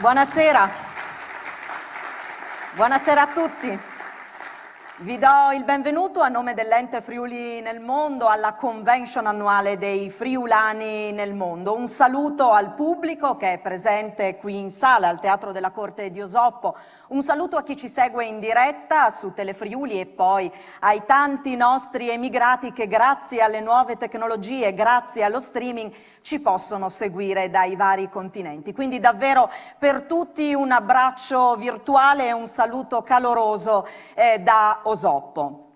Buonasera. Buonasera a tutti. Vi do il benvenuto a nome dell'Ente Friuli nel Mondo alla convention annuale dei friulani nel mondo. Un saluto al pubblico che è presente qui in sala al Teatro della Corte di Osoppo. Un saluto a chi ci segue in diretta su Telefriuli e poi ai tanti nostri emigrati che grazie alle nuove tecnologie, grazie allo streaming, ci possono seguire dai vari continenti. Quindi davvero per tutti un abbraccio virtuale e un saluto caloroso da Osoppo.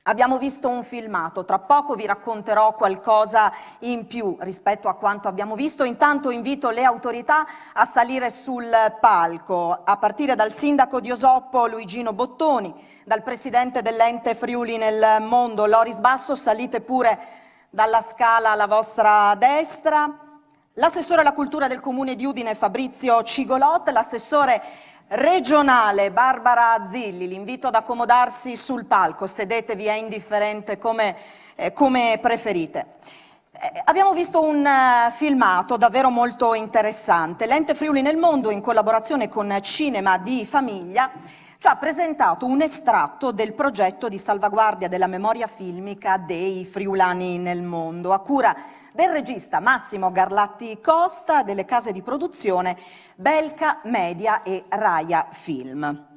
Abbiamo visto un filmato, tra poco vi racconterò qualcosa in più rispetto a quanto abbiamo visto. Intanto invito le autorità a salire sul palco, a partire dal sindaco di Osoppo Luigino Bottoni, dal presidente dell'Ente Friuli nel Mondo Loris Basso, salite pure dalla scala alla vostra destra, l'assessore alla cultura del comune di Udine Fabrizio Cigolot, l'assessore regionale Barbara Zilli. L'invito ad accomodarsi sul palco, sedetevi, è indifferente come preferite. Abbiamo visto un filmato davvero molto interessante. L'Ente Friuli nel Mondo, in collaborazione con Cinema di Famiglia, ci ha presentato un estratto del progetto di salvaguardia della memoria filmica dei friulani nel mondo, a cura del regista Massimo Garlatti Costa, delle case di produzione Belca Media e Raia Film.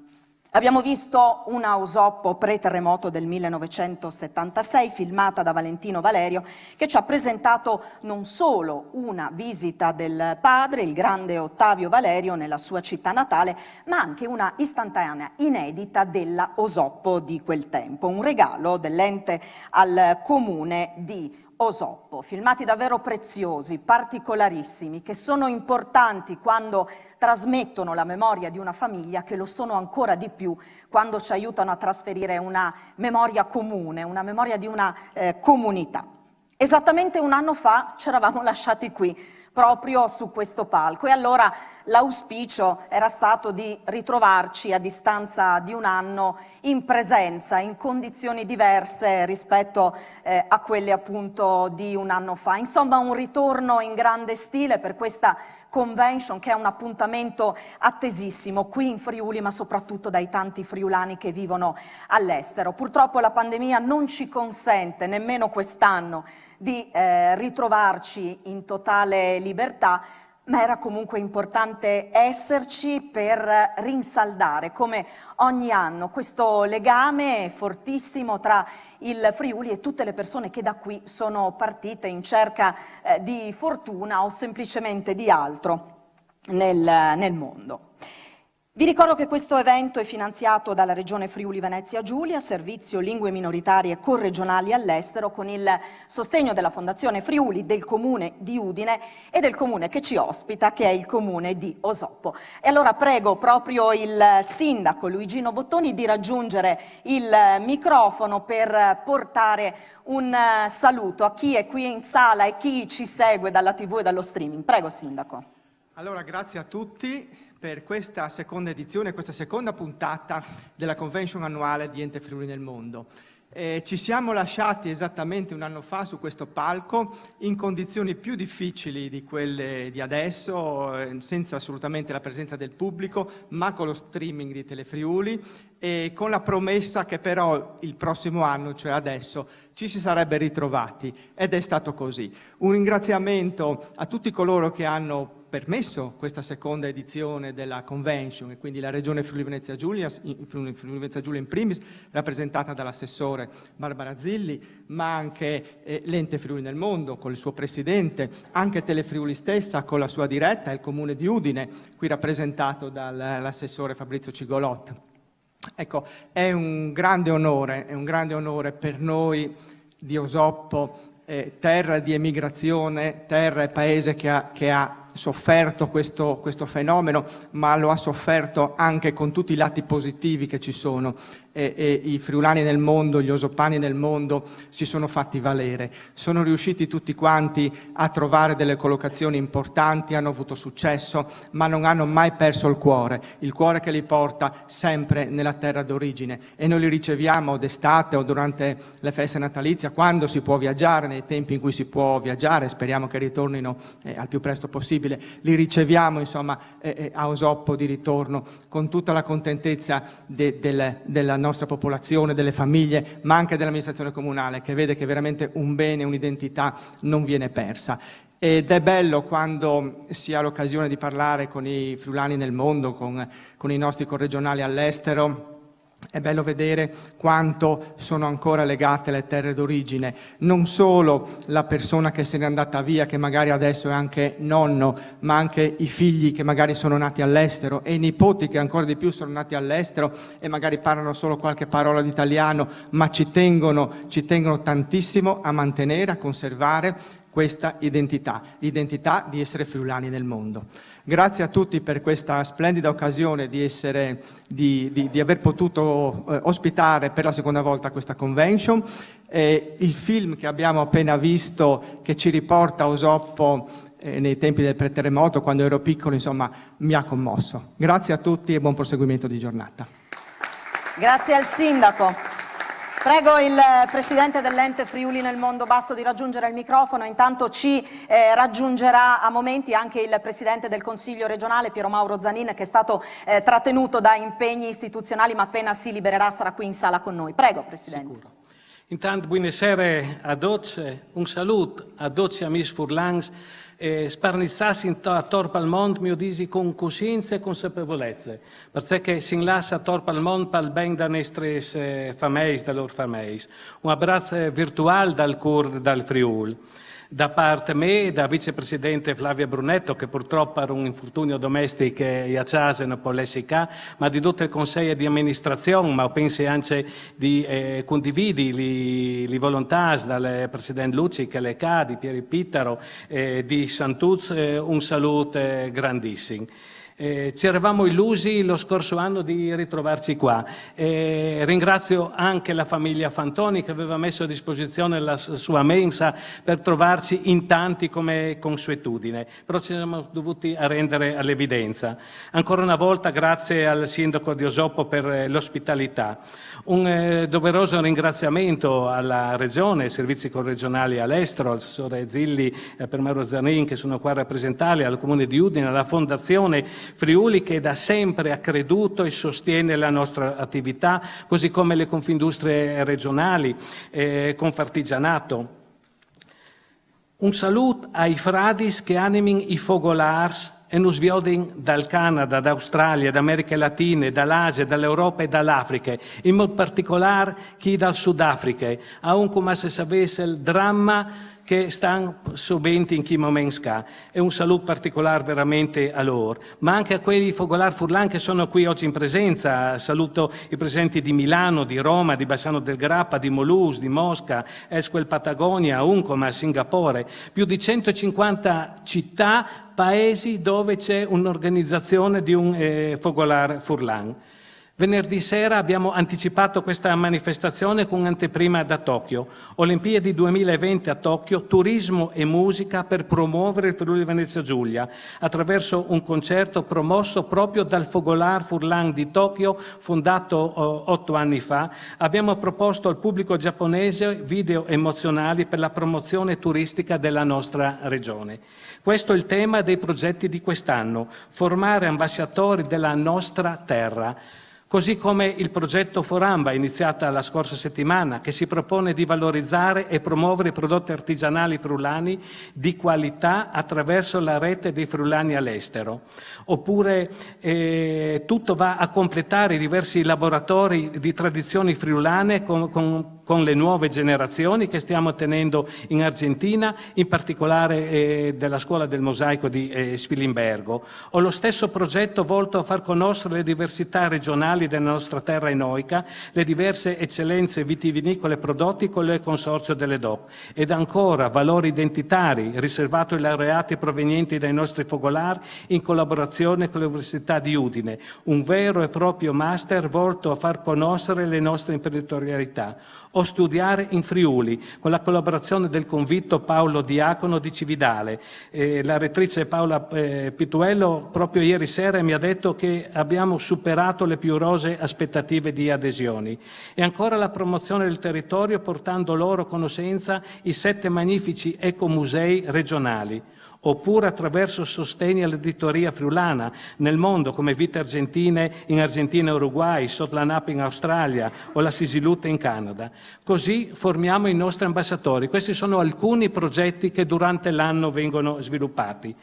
Abbiamo visto una Osoppo pre-terremoto del 1976, filmata da Valentino Valerio, che ci ha presentato non solo una visita del padre, il grande Ottavio Valerio, nella sua città natale, ma anche una istantanea inedita della Osoppo di quel tempo, un regalo dell'ente al comune di Osoppo, filmati davvero preziosi, particolarissimi, che sono importanti quando trasmettono la memoria di una famiglia, che lo sono ancora di più quando ci aiutano a trasferire una memoria comune, una memoria di una comunità. Esattamente un anno fa ci eravamo lasciati qui, proprio su questo palco, e allora l'auspicio era stato di ritrovarci a distanza di un anno in presenza, in condizioni diverse rispetto a quelle appunto di un anno fa. Insomma, un ritorno in grande stile per questa convention, che è un appuntamento attesissimo qui in Friuli, ma soprattutto dai tanti friulani che vivono all'estero. Purtroppo la pandemia non ci consente nemmeno quest'anno di ritrovarci in totale libertà, ma era comunque importante esserci per rinsaldare, come ogni anno, questo legame fortissimo tra il Friuli e tutte le persone che da qui sono partite in cerca di fortuna o semplicemente di altro nel mondo. Vi ricordo che questo evento è finanziato dalla Regione Friuli Venezia Giulia, Servizio Lingue Minoritarie Corregionali all'estero, con il sostegno della Fondazione Friuli, del Comune di Udine e del Comune che ci ospita, che è il Comune di Osoppo. E allora prego proprio il sindaco Luigino Bottoni di raggiungere il microfono per portare un saluto a chi è qui in sala e chi ci segue dalla TV e dallo streaming. Prego, sindaco. Allora, grazie a tutti per questa seconda edizione, questa seconda puntata della convention annuale di Ente Friuli nel Mondo. Ci siamo lasciati esattamente un anno fa su questo palco in condizioni più difficili di quelle di adesso, senza assolutamente la presenza del pubblico, ma con lo streaming di Telefriuli, e con la promessa che però il prossimo anno, cioè adesso, ci si sarebbe ritrovati, ed è stato così. Un ringraziamento a tutti coloro che hanno permesso questa seconda edizione della convention, e quindi la Regione Friuli Venezia Giulia in primis, rappresentata dall'assessore Barbara Zilli, ma anche l'Ente Friuli nel Mondo con il suo presidente, anche Telefriuli stessa con la sua diretta, il Comune di Udine, qui rappresentato dall'assessore Fabrizio Cigolot. Ecco, è un grande onore per noi di Osoppo, terra di emigrazione, terra e paese che ha sofferto questo fenomeno, ma lo ha sofferto anche con tutti i lati positivi che ci sono e i friulani nel mondo, gli osopani nel mondo si sono fatti valere. Sono riusciti tutti quanti a trovare delle collocazioni importanti, hanno avuto successo, ma non hanno mai perso il cuore che li porta sempre nella terra d'origine, e noi li riceviamo d'estate o durante le feste natalizie, quando si può viaggiare, nei tempi in cui si può viaggiare, speriamo che ritornino al più presto possibile. Li riceviamo insomma a Osoppo di ritorno con tutta la contentezza della nostra popolazione, delle famiglie, ma anche dell'amministrazione comunale, che vede che veramente un bene, un'identità non viene persa. Ed è bello quando si ha l'occasione di parlare con i friulani nel mondo, con i nostri corregionali all'estero. È bello vedere quanto sono ancora legate le terre d'origine, non solo la persona che se n'è andata via, che magari adesso è anche nonno, ma anche i figli che magari sono nati all'estero e i nipoti che ancora di più sono nati all'estero e magari parlano solo qualche parola di italiano, ma ci tengono tantissimo a mantenere, a conservare questa identità, l'identità di essere friulani nel mondo. Grazie a tutti per questa splendida occasione di aver potuto ospitare per la seconda volta questa convention. Il film che abbiamo appena visto, che ci riporta a Osoppo nei tempi del preterremoto, quando ero piccolo, insomma, mi ha commosso. Grazie a tutti e buon proseguimento di giornata. Grazie al Sindaco. Prego il Presidente dell'Ente Friuli nel Mondo Basso di raggiungere il microfono, intanto ci raggiungerà a momenti anche il Presidente del Consiglio regionale Piero Mauro Zanin, che è stato trattenuto da impegni istituzionali, ma appena si libererà sarà qui in sala con noi. Prego Presidente. Sicuro. Intanto buonasera a tutti, un saluto a tutti amici furlans, sparnizzarsi a Torpa al mondo, mio disi, con coscienza e consapevolezza, perché si inlassa a Torpa al mondo per il bene delle nostre famiglie, delle loro famiglie. Un abbraccio virtuale dal cuore dal Friuli. Da parte me, da vicepresidente Flavia Brunetto, che purtroppo per un infortunio domestico a casa non può essere, ma di tutto il consiglio di amministrazione, ma penso anche di condividere le volontà dal presidente Lucci, che le ca, di Pieri Pittaro, di Santuz, un saluto grandissimo. Ci eravamo illusi lo scorso anno di ritrovarci qua. Ringrazio anche la famiglia Fantoni che aveva messo a disposizione la sua mensa per trovarci in tanti come consuetudine, però ci siamo dovuti arrendere all'evidenza. Ancora una volta grazie al Sindaco di Osoppo per l'ospitalità. Un doveroso ringraziamento alla Regione, ai servizi corregionali all'estero, al assessore Zilli per Mauro Zanin che sono qua a rappresentare, al Comune di Udine, alla Fondazione Friuli che da sempre ha creduto e sostiene la nostra attività, così come le Confindustrie regionali, Confartigianato. Un saluto ai fradis che animin i fogolars e nos vioden dal Canada, dall'Australia, d'America Latina, dall'Asia, dall'Europa e dall'Africa, in modo particolare chi dal Sudafrica, a un come se sapesse il dramma che stanno subendo in chi momento. E un saluto particolare veramente a loro, ma anche a quelli fogolar furlan che sono qui oggi in presenza. Saluto i presenti di Milano, di Roma, di Bassano del Grappa, di Molus, di Mosca, Esquel Patagonia, Uncoma, Singapore, più di 150 città, paesi dove c'è un'organizzazione di un fogolar furlan. Venerdì sera abbiamo anticipato questa manifestazione con un'anteprima da Tokyo. Olimpiadi 2020 a Tokyo, turismo e musica per promuovere il Friuli Venezia Giulia, attraverso un concerto promosso proprio dal Fogolar Furlan di Tokyo, fondato 8 anni fa. Abbiamo proposto al pubblico giapponese video emozionali per la promozione turistica della nostra regione. Questo è il tema dei progetti di quest'anno, formare ambasciatori della nostra terra. Così come il progetto Foramba, iniziata la scorsa settimana, che si propone di valorizzare e promuovere i prodotti artigianali friulani di qualità attraverso la rete dei friulani all'estero. Oppure tutto va a completare i diversi laboratori di tradizioni friulane con con le nuove generazioni che stiamo tenendo in Argentina, in particolare della Scuola del Mosaico di Spilimbergo. Ho lo stesso progetto volto a far conoscere le diversità regionali della nostra terra enoica, le diverse eccellenze vitivinicole prodotti con il consorzio delle DOC, ed ancora valori identitari riservato ai laureati provenienti dai nostri focolari in collaborazione con l'Università di Udine, un vero e proprio master volto a far conoscere le nostre imprenditorialità. O studiare in Friuli, con la collaborazione del convitto Paolo Diacono di Cividale. La rettrice Paola Pituello proprio ieri sera mi ha detto che abbiamo superato le più rosee aspettative di adesioni. E ancora la promozione del territorio portando loro a conoscenza i 7 magnifici ecomusei regionali, oppure attraverso sostegni all'editoria friulana nel mondo, come Vite Argentine in Argentina e Uruguay, Sotlanap in Australia o la Sisilute in Canada. Così formiamo i nostri ambasciatori. Questi sono alcuni progetti che durante l'anno vengono sviluppati.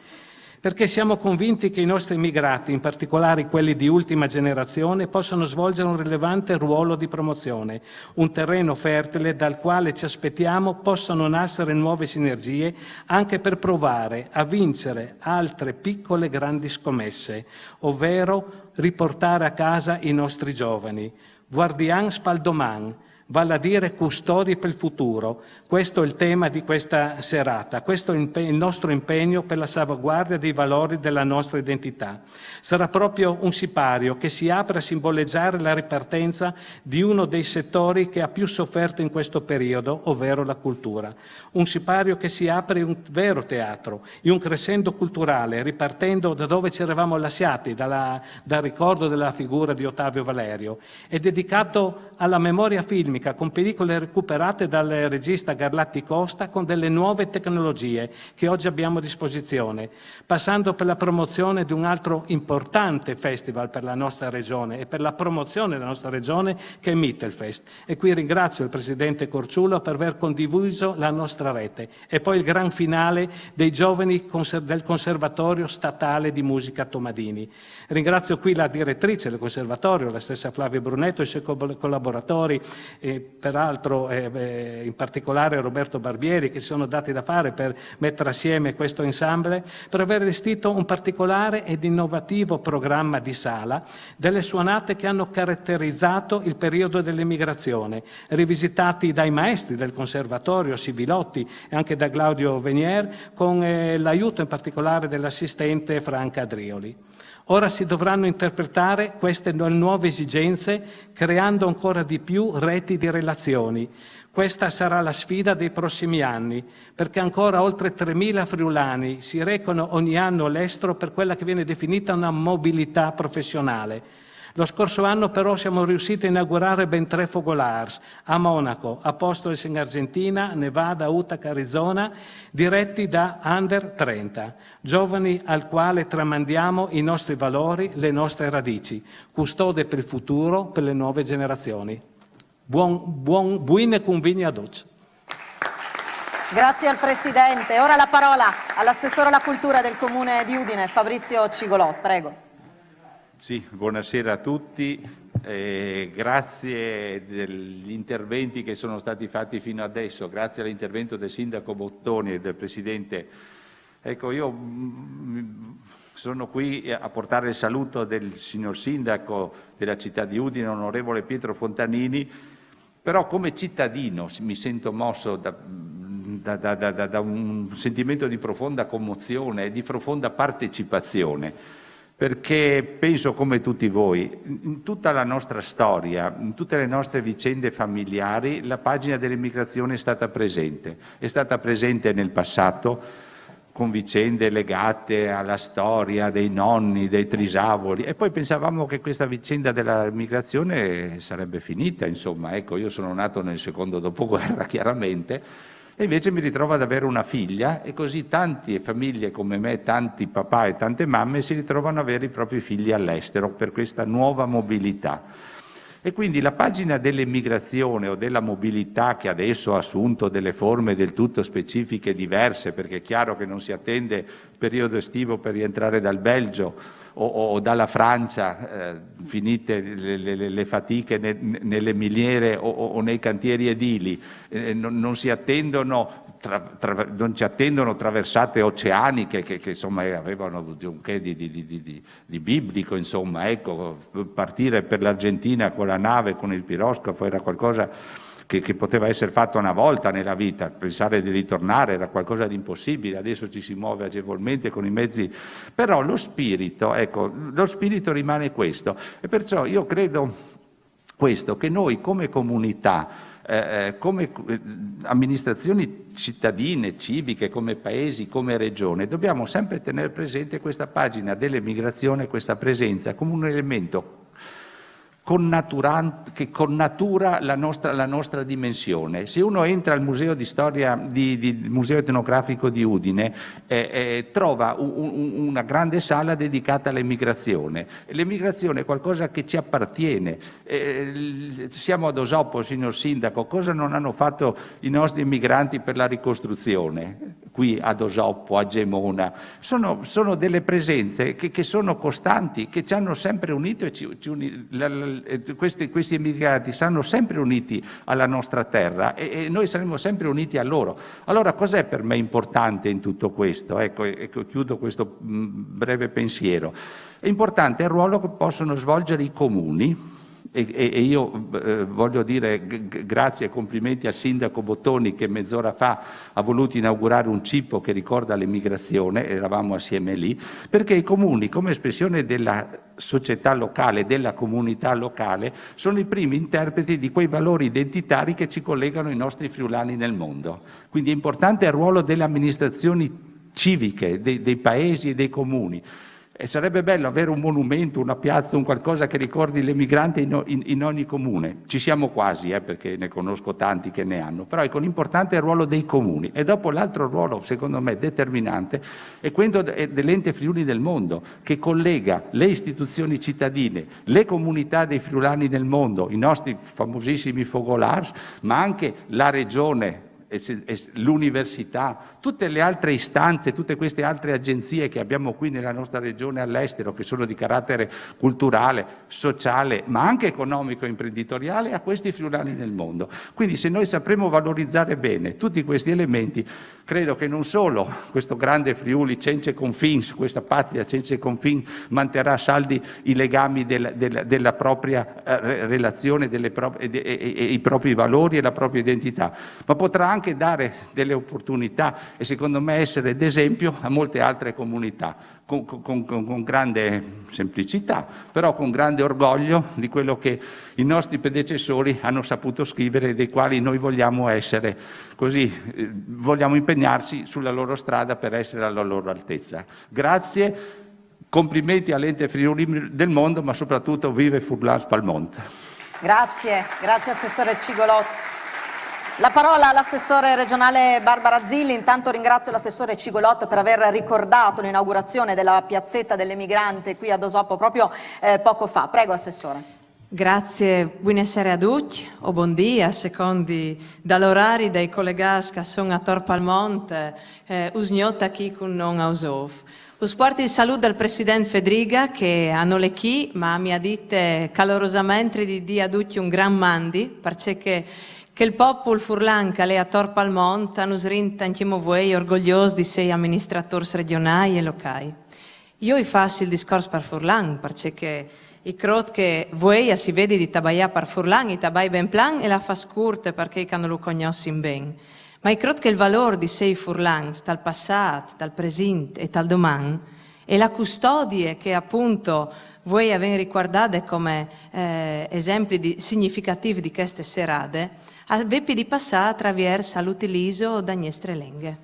Perché siamo convinti che i nostri immigrati, in particolare quelli di ultima generazione, possano svolgere un rilevante ruolo di promozione, un terreno fertile dal quale ci aspettiamo possano nascere nuove sinergie anche per provare a vincere altre piccole grandi scommesse, ovvero riportare a casa i nostri giovani. Guardians pel doman, vale a dire custodi per il futuro. Questo è il tema di questa serata, questo è il nostro impegno per la salvaguardia dei valori della nostra identità. Sarà proprio un sipario che si apre a simboleggiare la ripartenza di uno dei settori che ha più sofferto in questo periodo, ovvero la cultura. Un sipario che si apre in un vero teatro, in un crescendo culturale, ripartendo da dove ci eravamo lasciati, dal ricordo della figura di Ottavio Valerio. È dedicato alla memoria filmica, con pellicole recuperate dal regista Garlatti Costa con delle nuove tecnologie che oggi abbiamo a disposizione, passando per la promozione di un altro importante festival per la nostra regione e per la promozione della nostra regione, che è Mittelfest. E qui ringrazio il Presidente Corciulo per aver condiviso la nostra rete. E poi il gran finale dei giovani del Conservatorio Statale di Musica Tomadini. Ringrazio qui la direttrice del Conservatorio, la stessa Flavia Brunetto, e i suoi collaboratori, peraltro in particolare Roberto Barbieri, che si sono dati da fare per mettere assieme questo ensemble, per aver vestito un particolare ed innovativo programma di sala delle suonate che hanno caratterizzato il periodo dell'emigrazione, rivisitati dai maestri del Conservatorio, Sivilotti e anche da Claudio Venier, con l'aiuto in particolare dell'assistente Franca Adrioli. Ora si dovranno interpretare queste nuove esigenze creando ancora di più reti di relazioni. Questa sarà la sfida dei prossimi anni, perché ancora oltre 3.000 friulani si recano ogni anno all'estero per quella che viene definita una mobilità professionale. Lo scorso anno però siamo riusciti a inaugurare ben 3 focolars a Monaco, Apóstoles in Argentina, Nevada, Utah, Arizona, diretti da Under 30, giovani al quale tramandiamo i nostri valori, le nostre radici, custode per il futuro, per le nuove generazioni. Buone convegni ad oggi. Grazie al Presidente. Ora la parola all'assessore alla cultura del Comune di Udine, Fabrizio Cigolò. Prego. Sì, buonasera a tutti. Grazie degli interventi che sono stati fatti fino adesso, grazie all'intervento del Sindaco Bottoni e del Presidente. Ecco, io sono qui a portare il saluto del signor Sindaco della città di Udine, onorevole Pietro Fontanini, però come cittadino mi sento mosso da un sentimento di profonda commozione e di profonda partecipazione, perché penso come tutti voi, in tutta la nostra storia, in tutte le nostre vicende familiari, la pagina dell'immigrazione è stata presente nel passato, con vicende legate alla storia dei nonni, dei trisavoli, e poi pensavamo che questa vicenda della migrazione sarebbe finita, insomma. Ecco, io sono nato nel secondo dopoguerra, chiaramente, e invece mi ritrovo ad avere una figlia, e così tante famiglie come me, tanti papà e tante mamme si ritrovano ad avere i propri figli all'estero per questa nuova mobilità. E quindi la pagina dell'immigrazione o della mobilità, che adesso ha assunto delle forme del tutto specifiche e diverse, perché è chiaro che non si attende periodo estivo per rientrare dal Belgio o dalla Francia, finite le fatiche nelle miniere o nei cantieri edili, non ci attendono traversate oceaniche che insomma avevano un che di biblico, insomma, ecco, partire per l'Argentina con la nave, con il piroscafo era qualcosa che poteva essere fatto una volta nella vita, pensare di ritornare era qualcosa di impossibile, adesso ci si muove agevolmente con i mezzi, però lo spirito, ecco, lo spirito rimane questo, e perciò io credo questo, che noi come comunità, come amministrazioni cittadine, civiche, come paesi, come regione, dobbiamo sempre tenere presente questa pagina dell'emigrazione, questa presenza come un elemento che connatura la nostra dimensione. Se uno entra al Museo di Storia, Museo Etnografico di Udine, trova una grande sala dedicata all'emigrazione. L'emigrazione è qualcosa che ci appartiene. Siamo ad Osopo, signor Sindaco, cosa non hanno fatto i nostri emigranti per la ricostruzione? Qui ad Osopo, a Gemona. Sono delle presenze che sono costanti, che ci hanno sempre unito e questi emigrati saranno sempre uniti alla nostra terra e noi saremo sempre uniti a loro. Allora cos'è per me importante in tutto questo? Ecco, chiudo questo breve pensiero. È importante il ruolo che possono svolgere i comuni. E io voglio dire grazie e complimenti al sindaco Bottoni che mezz'ora fa ha voluto inaugurare un cippo che ricorda l'emigrazione, eravamo assieme lì, perché i comuni come espressione della società locale, della comunità locale, sono i primi interpreti di quei valori identitari che ci collegano i nostri friulani nel mondo. Quindi è importante il ruolo delle amministrazioni civiche, dei paesi e dei comuni. E sarebbe bello avere un monumento, una piazza, un qualcosa che ricordi l'emigrante in ogni comune. Ci siamo quasi, perché ne conosco tanti che ne hanno, però ecco, l'importante è il ruolo dei comuni. E dopo l'altro ruolo, secondo me, determinante, è quello dell'Ente Friuli del Mondo, che collega le istituzioni cittadine, le comunità dei friulani nel mondo, i nostri famosissimi Fogolars, ma anche la regione, l'università, tutte le altre istanze, tutte queste altre agenzie che abbiamo qui nella nostra regione all'estero, che sono di carattere culturale, sociale, ma anche economico e imprenditoriale, a questi friulani nel mondo. Quindi se noi sapremo valorizzare bene tutti questi elementi, credo che non solo questo grande Friuli senza confini, questa patria senza confini, manterrà saldi i legami della propria relazione, i propri valori e la propria identità, ma potrà anche dare delle opportunità e secondo me essere d'esempio a molte altre comunità, con grande semplicità, però con grande orgoglio di quello che i nostri predecessori hanno saputo scrivere e dei quali noi vogliamo essere così, vogliamo impegnarci sulla loro strada per essere alla loro altezza. Grazie, complimenti all'Ente Friuli del Mondo, ma soprattutto vive Furlan Palmont. Grazie Assessore Cigolotto. La parola all'assessore regionale Barbara Zilli. Intanto ringrazio l'assessore Cigolotto per aver ricordato l'inaugurazione della piazzetta dell'emigrante qui ad Osopo proprio poco fa. Prego, assessore. Grazie, buonasera a tutti, o buon dia, a secondi dall'orario dei colleghi che sono a Tor Palmont, usgnota qui con non a Osov. Us porti il saluto dal Presidente Fedriga che hanno le chi, ma mi ha detto calorosamente di dia a tutti un gran mandi, perché che il popolo furlan che è a Tor Palmont hanno srinta anche voi orgogliosi di sei amministratori regionali e locali. Io vi faccio il discorso per furlan, perché i credo che voi si vede di tabaia per furlan, i tabai ben plan e la fa scurte perché non lo conoscono bene. Ma io credo che il valore di sei furlan, dal passato, dal presente e dal domani, e la custodia che appunto voi avete ricordato come esempi significativi di queste serate, avete di passare attraverso l'utilizzo da nostre lingue.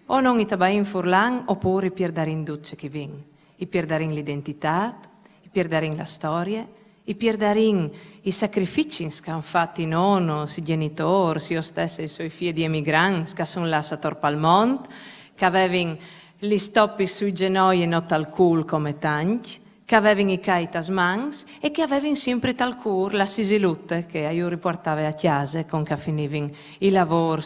O non i tabai in furlan, oppure i pierdarin duce che vin. I pierdarin l'identità, i pierdarin la storia, i pierdarin i sacrifici che hanno fatto i nonno, i genitori, io stessa e i suoi figli di emigranti che sono là a Tor Palmont, che avevano gli stoppi sui genoi e not al cul come tanti, che avevano i cai tasmans e che avevano sempre tal cur la sisilutte che io riportavo a chiesa con che finivano i lavori,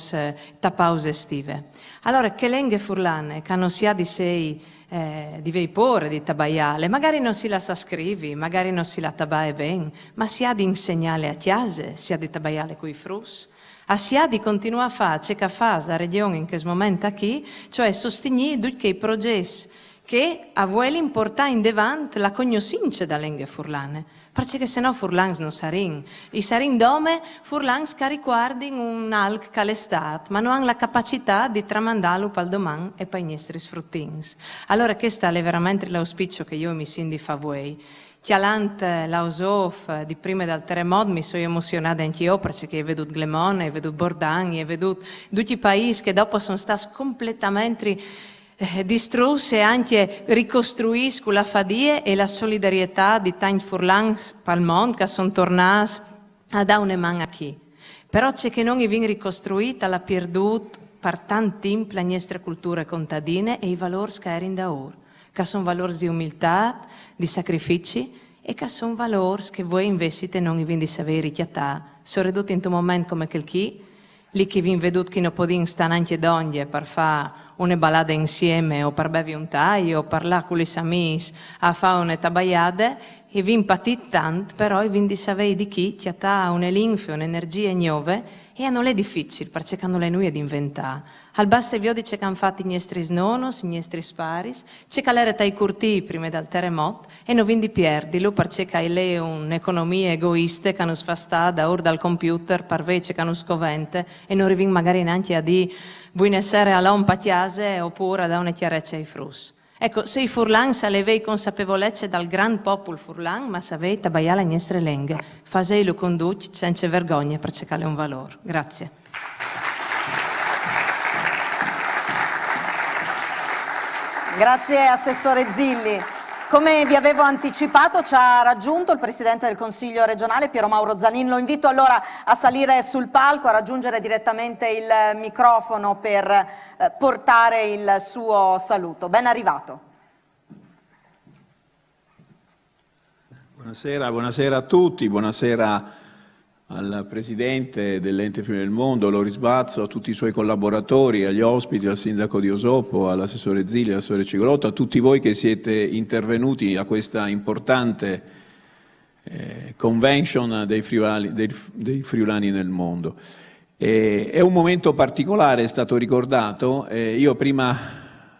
da pause estive. Allora, che lenghe furlane, che non sia di sei di veipore, di tabaiale, magari non si la sa scrivi, magari non si la tabae ben, ma si ha di insegnare a chiese, si ha di tabaiale coi frus, si ha di continuare a fare ciò che fa la regione in questo momento qui, cioè sostenere tutti i progetti che a voi importa in davanti la cognoscenza da lingua furlane, perché se no furlans non sarin. I sarin dome furlans che riguardano un alc che l'estate, ma non hanno la capacità di tramandarlo per il domani e per i nostri sfruttins. Allora questo è veramente l'auspicio che io mi sento di fare voi. Chialante l'ausof di prima del terremoto mi sono emozionata anch'io perché ho veduto Glemone, ho veduto Bordagni, ho veduto tutti i paesi che dopo sono stati completamente distrusse e anche ricostruisco la fadie e la solidarietà di tanti furlans pal mondo che sono tornati a dare una mano a chi. Però c'è che non viene ricostruita, l'ha perduto per tanto tempo la nostra cultura contadina e i valori che erano da ora, che sono valori di umiltà, di sacrifici e che sono valori che voi investite non vi di sapere richiattare, soprattutto in un momento come quel chi, lì che vi veduto che non potete stare anche donne per fare una ballata insieme o per bevi un taglio o parlare con gli amici a fare una tabaiade e vi impatite tanto, però vi di sapere di chi ha una linfa, un'energia nuova e non è difficile perché non è noi ad inventare. Al basta vi dice che hanno fatto i nostri nonos, i nostri sparis, c'è che l'era tai curti prima del terremoto e non vi di perdilo perché che lei è un'economia egoista che non si fa stare da ora dal computer per vece che non scovente e non arrivi magari neanche a dire buonasera a un patiase oppure a dare una chiarezza ai frus. Ecco, se i furlan avevano consapevolezza dal gran popolo furlan, ma sapete tabaiare le nostre lingue, faselo conduci senza vergogna perché è un valore. Grazie. Grazie Assessore Zilli. Come vi avevo anticipato ci ha raggiunto il Presidente del Consiglio regionale Piero Mauro Zanin. Lo invito allora a salire sul palco, a raggiungere direttamente il microfono per portare il suo saluto. Ben arrivato. Buonasera a tutti, buonasera al Presidente dell'Ente Friuli del Mondo, Loris Bazzo, a tutti i suoi collaboratori, agli ospiti, al Sindaco di Osopo, all'Assessore Zilli, all'Assessore Cigolotto, a tutti voi che siete intervenuti a questa importante convention dei friulani nel mondo. È un momento particolare, è stato ricordato. Io prima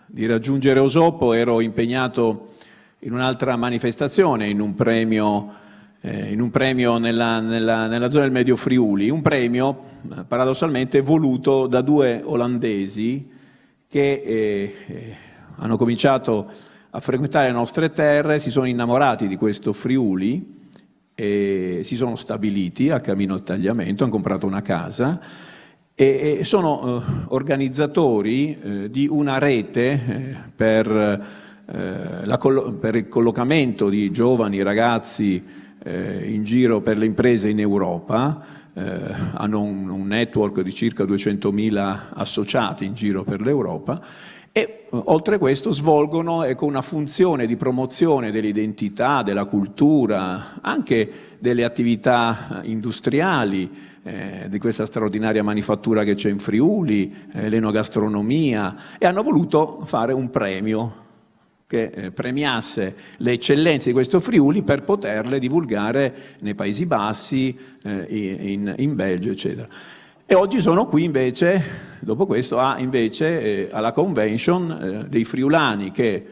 di raggiungere Osopo ero impegnato in un'altra manifestazione, in un premio nella zona del Medio Friuli, un premio paradossalmente voluto da due olandesi che hanno cominciato a frequentare le nostre terre, si sono innamorati di questo Friuli e si sono stabiliti a Camino al Tagliamento, hanno comprato una casa e sono organizzatori di una rete per il collocamento di giovani ragazzi in giro per le imprese in Europa, hanno un network di circa 200.000 associati in giro per l'Europa e oltre a questo svolgono una funzione di promozione dell'identità, della cultura, anche delle attività industriali, di questa straordinaria manifattura che c'è in Friuli, l'enogastronomia, e hanno voluto fare un premio che premiasse le eccellenze di questo Friuli per poterle divulgare nei Paesi Bassi, in Belgio, eccetera. E oggi sono qui invece, dopo questo, alla convention dei friulani che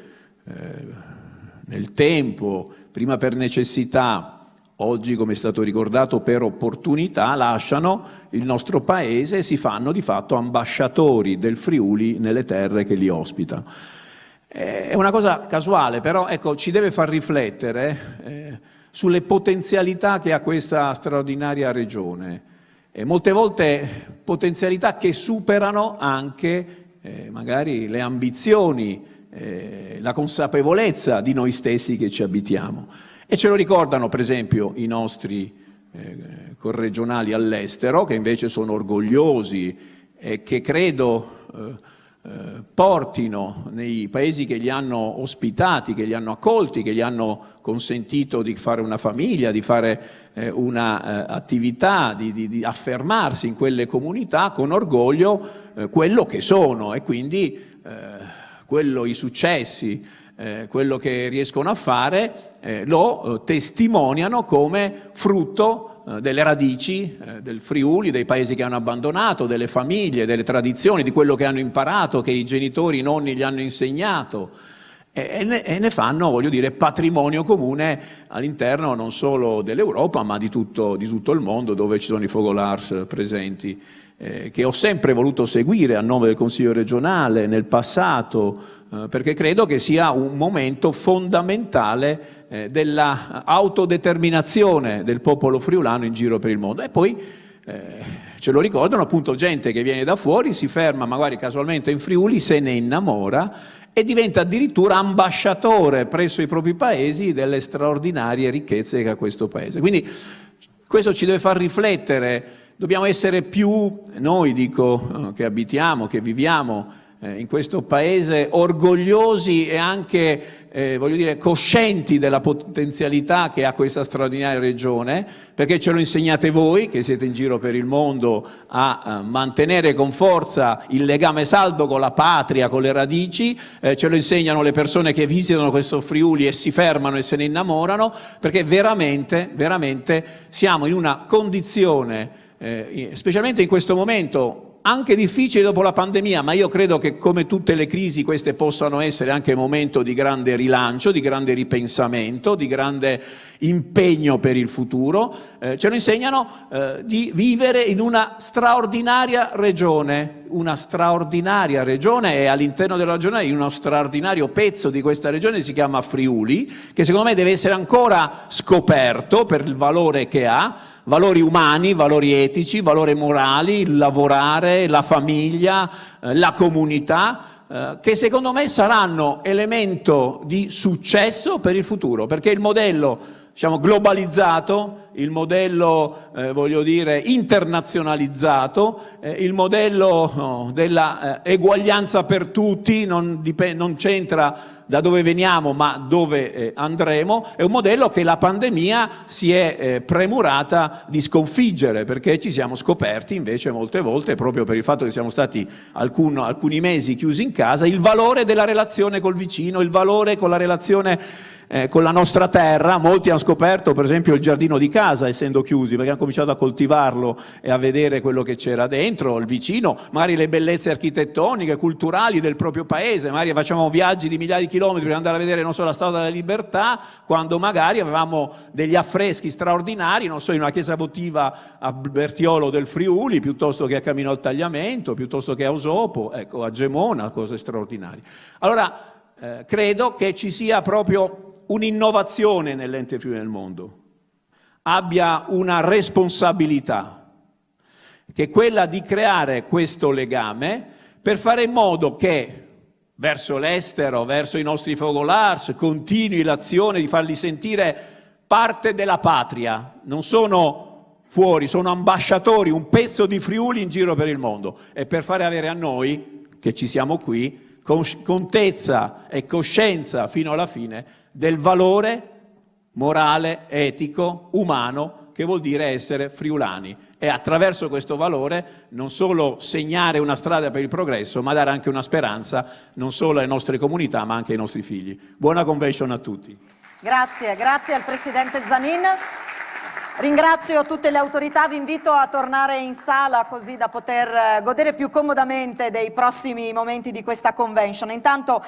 nel tempo, prima per necessità, oggi, come è stato ricordato, per opportunità, lasciano il nostro paese e si fanno di fatto ambasciatori del Friuli nelle terre che li ospitano. È una cosa casuale, però ecco, ci deve far riflettere sulle potenzialità che ha questa straordinaria regione. Molte volte potenzialità che superano anche magari le ambizioni, la consapevolezza di noi stessi che ci abitiamo. E ce lo ricordano per esempio i nostri corregionali all'estero, che invece sono orgogliosi e che credo portino nei paesi che li hanno ospitati, che li hanno accolti, che gli hanno consentito di fare una famiglia, di fare una attività, di affermarsi in quelle comunità con orgoglio quello che sono, e quindi i successi, quello che riescono a fare lo testimoniano come frutto delle radici del Friuli, dei paesi che hanno abbandonato, delle famiglie, delle tradizioni, di quello che hanno imparato, che i genitori, i nonni gli hanno insegnato, e ne fanno, voglio dire, patrimonio comune all'interno non solo dell'Europa ma di tutto il mondo, dove ci sono i Focolars presenti, che ho sempre voluto seguire a nome del Consiglio regionale nel passato, perché credo che sia un momento fondamentale della autodeterminazione del popolo friulano in giro per il mondo. E poi ce lo ricordano appunto gente che viene da fuori, si ferma magari casualmente in Friuli, se ne innamora e diventa addirittura ambasciatore presso i propri paesi delle straordinarie ricchezze che ha questo paese. Quindi questo ci deve far riflettere. Dobbiamo essere più, noi dico, che abitiamo, che viviamo in questo paese, orgogliosi e anche, voglio dire, coscienti della potenzialità che ha questa straordinaria regione, perché ce lo insegnate voi, che siete in giro per il mondo, a mantenere con forza il legame saldo con la patria, con le radici, ce lo insegnano le persone che visitano questo Friuli e si fermano e se ne innamorano, perché veramente, veramente siamo in una condizione, specialmente in questo momento, anche difficile dopo la pandemia, ma io credo che come tutte le crisi queste possano essere anche un momento di grande rilancio, di grande ripensamento, di grande impegno per il futuro. Ce lo insegnano di vivere in una straordinaria regione e all'interno della regione in uno straordinario pezzo di questa regione si chiama Friuli, che secondo me deve essere ancora scoperto per il valore che ha, valori umani, valori etici, valori morali, il lavorare, la famiglia, la comunità, che secondo me saranno elemento di successo per il futuro, perché il modello, diciamo, globalizzato, il modello, voglio dire, internazionalizzato, il modello della eguaglianza per tutti, non c'entra da dove veniamo ma dove andremo, è un modello che la pandemia si è premurata di sconfiggere, perché ci siamo scoperti invece molte volte, proprio per il fatto che siamo stati alcuni mesi chiusi in casa, il valore della relazione col vicino, il valore con la relazione con la nostra terra. Molti hanno scoperto per esempio il giardino di casa essendo chiusi, perché hanno cominciato a coltivarlo e a vedere quello che c'era dentro, il vicino, magari le bellezze architettoniche, culturali del proprio paese. Magari facciamo viaggi di migliaia di chilometri per andare a vedere, non so, la Statua della Libertà, quando magari avevamo degli affreschi straordinari, non so, in una chiesa votiva a Bertiolo del Friuli, piuttosto che a Camino al Tagliamento, piuttosto che a Osopo, ecco, a Gemona, cose straordinarie. Allora, credo che ci sia proprio un'innovazione nell'Ente Friuli nel mondo, abbia una responsabilità, che è quella di creare questo legame per fare in modo che verso l'estero, verso i nostri Focolars, continui l'azione di farli sentire parte della patria. Non sono fuori, sono ambasciatori, un pezzo di Friuli in giro per il mondo, e per fare avere a noi, che ci siamo qui, contezza e coscienza fino alla fine del valore morale, etico, umano, che vuol dire essere friulani, e attraverso questo valore non solo segnare una strada per il progresso, ma dare anche una speranza non solo alle nostre comunità ma anche ai nostri figli. Buona convention a tutti. Grazie al Presidente Zanin. Ringrazio tutte le autorità, vi invito a tornare in sala così da poter godere più comodamente dei prossimi momenti di questa convention. Intanto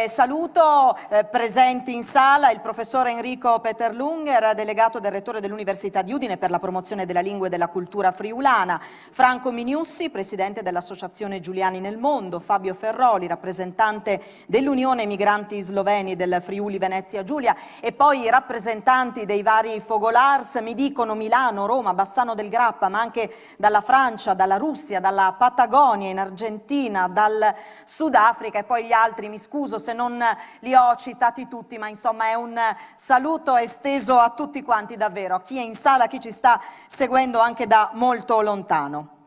saluto presenti in sala il professor Enrico Peterlunger, delegato del Rettore dell'Università di Udine per la promozione della lingua e della cultura friulana, Franco Miniussi, presidente dell'Associazione Giuliani nel Mondo, Fabio Ferroli, rappresentante dell'Unione Migranti Sloveni del Friuli Venezia Giulia, e poi i rappresentanti dei vari Focolars, mi dicono Milano, Roma, Bassano del Grappa, ma anche dalla Francia, dalla Russia, dalla Patagonia in Argentina, dal Sudafrica, e poi gli altri, mi scuso se non li ho citati tutti, ma insomma è un saluto esteso a tutti quanti davvero, a chi è in sala, a chi ci sta seguendo anche da molto lontano.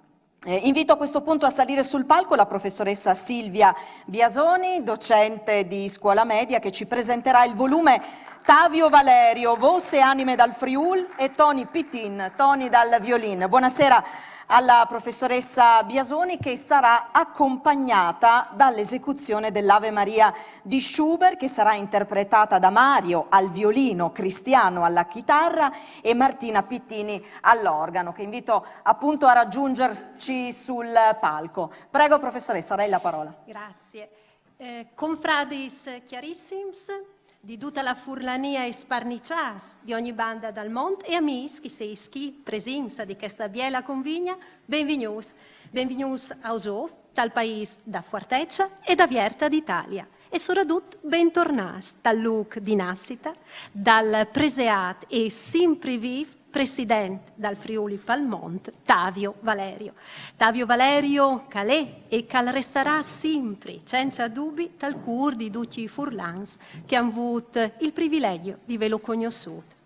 Invito a questo punto a salire sul palco la professoressa Silvia Biasoni, docente di scuola media, che ci presenterà il volume Tavio Valerio, Voce e anime dal Friul, e Toni Pittin, Toni dal violin. Buonasera alla professoressa Biasoni, che sarà accompagnata dall'esecuzione dell'Ave Maria di Schubert, che sarà interpretata da Mario al violino, Cristiano alla chitarra e Martina Pittini all'organo, che invito appunto a raggiungerci sul palco. Prego professoressa, a lei la parola. Grazie. Confradis chiarissims di tutta la Furlania e Sparnicias di ogni banda dal Mont e amici che sei schi presenza di questa biela convigna, benvenuti a Osov, dal paese da Fuarteccia e da Vierta d'Italia. E soprattutto bentornati dal Luc di Nassita, dal preseat e sempre viv presidente dal Friuli Palmont, Tavio Valerio. Tavio Valerio calè e cal resterà sempre, senza dubbi, tal cur di tutti i furlans che hanno avuto il privilegio di velo conosciuto.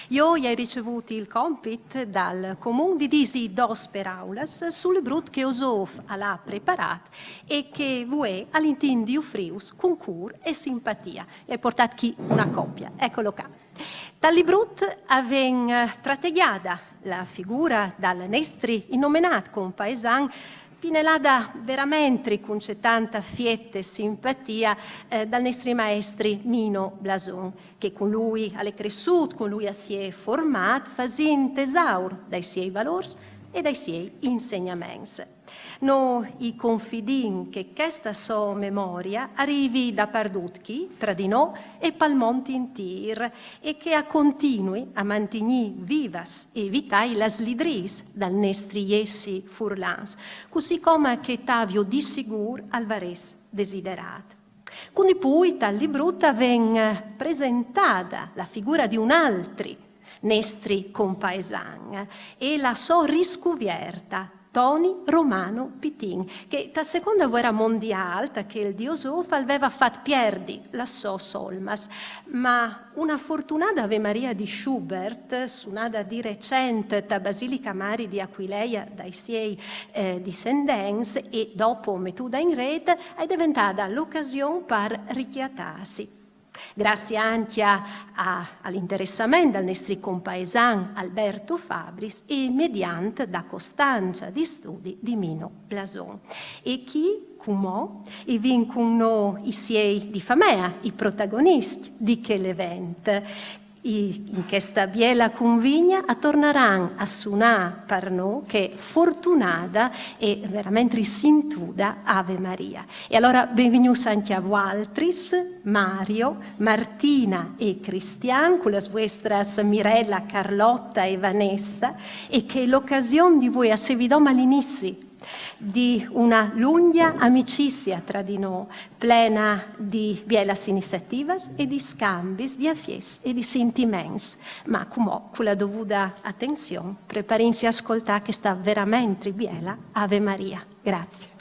Io ho ricevuto il compito dal comune di disi dos paraulas sul brut che Osof ha preparato e che vuoi all'intin di offrius con cur e simpatia. E hai portato qui una coppia, eccolo qua. Tali brut aven tratteggiata la figura dal nestri innominato con paesan pinelada veramente con c'è tanta fiette e simpatia dal nostri maestri Mino Blason, che con lui è cresciuto, con lui si è formato, facendo tesauro dai suoi valori e dai suoi insegnamenti. Noi confidin che questa sua memoria arrivi da Pardutchi, tra di noi, e Palmonti in tir, e che continui a mantenere vivas e vitai las lidris dal nestri essi furlans, così come che Tavio di sicur alvares desiderato. Quindi poi tal librutta ven presentata la figura di un altri nestri compaesan e la so riscuvierta Toni Romano Pittin, che da seconda guerra mondiale che il dio Osof aveva fatto perdi la sua solmas, ma una fortunata Ave Maria di Schubert, suonata di recente da Basilica Mari di Aquileia dai suoi discendenti e dopo mettuta in rete, è diventata l'occasione per richiatarsi. Grazie anche all'interessamento del nostro compaesan Alberto Fabris e mediante da costanza di studi di Mino Blason. E chi, come e vin con noi i suoi di famiglia, i protagonisti di quell'evento, in questa biela convigna torneranno a suonare per noi che fortunata e veramente sintuda Ave Maria. E allora benvenuti anche a voi, Mario, Martina e Cristian, con le vostre Mirella, Carlotta e Vanessa, e che l'occasione di voi a Sevidom all'inizio di una lunga amicizia tra di noi, plena di bielas iniziativas e di scambis, di affies e di sentiments, ma con la dovuta attenzione, preparensi a ascoltare che sta veramente biela Ave Maria. Grazie.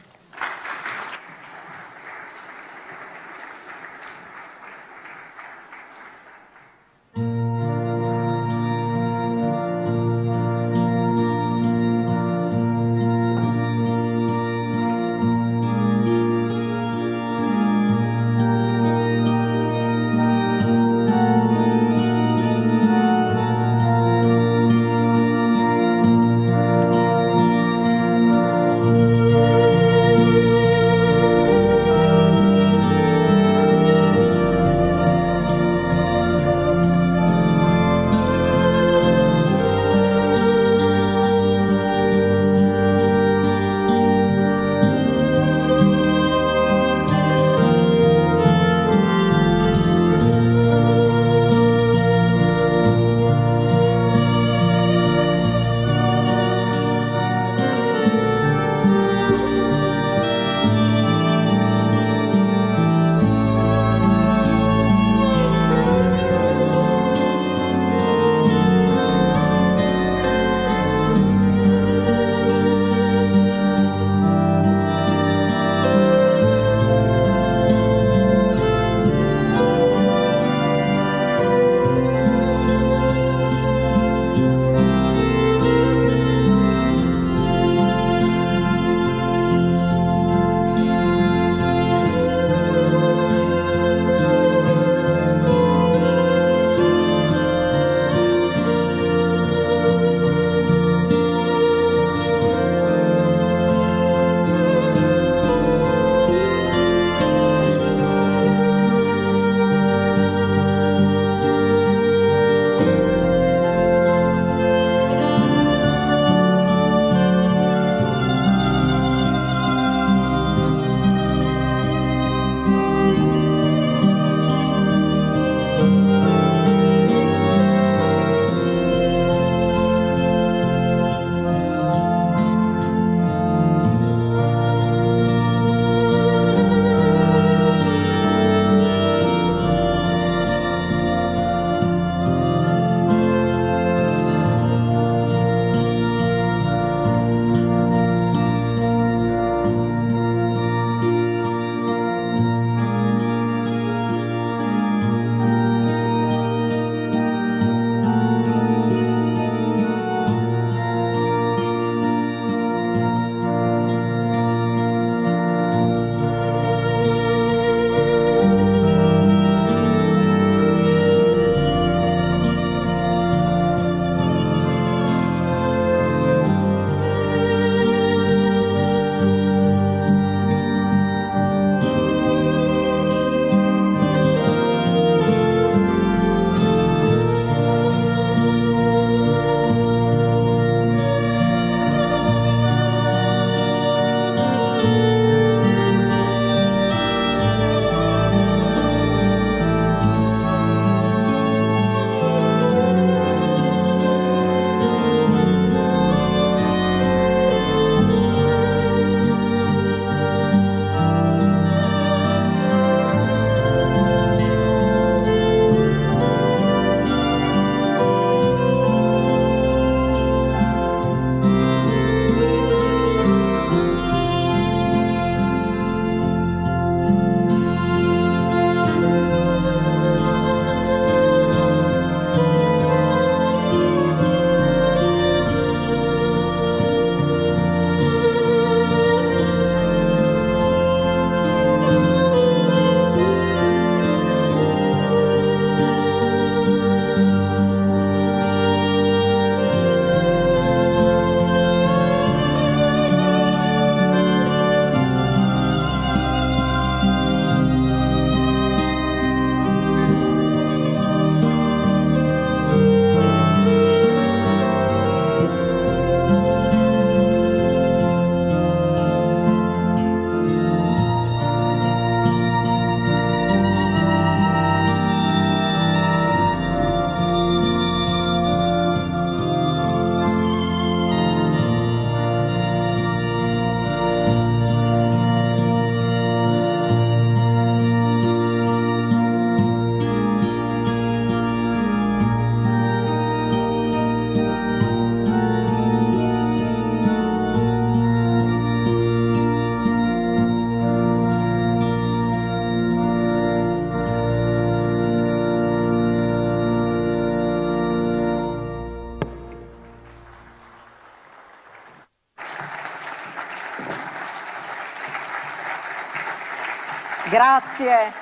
Grazie,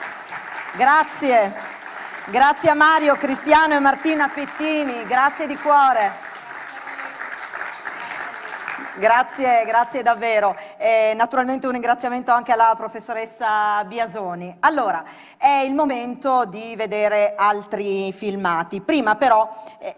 grazie. Grazie a Mario, Cristiano e Martina Pittini, grazie di cuore. Grazie, grazie davvero. Naturalmente un ringraziamento anche alla professoressa Biasoni. Allora, è il momento di vedere altri filmati. Prima però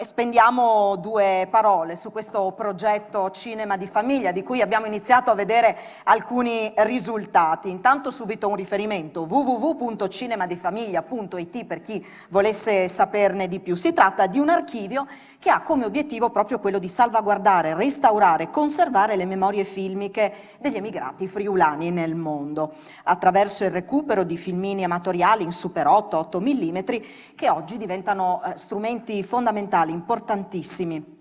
spendiamo due parole su questo progetto Cinema di Famiglia, di cui abbiamo iniziato a vedere alcuni risultati. Intanto subito un riferimento, www.cinemadifamiglia.it per chi volesse saperne di più. Si tratta di un archivio che ha come obiettivo proprio quello di salvaguardare, restaurare, conservare le memorie filmiche degli emigrati friulani nel mondo, attraverso il recupero di filmini amatoriali in Super 8, 8 mm, che oggi diventano strumenti fondamentali, importantissimi,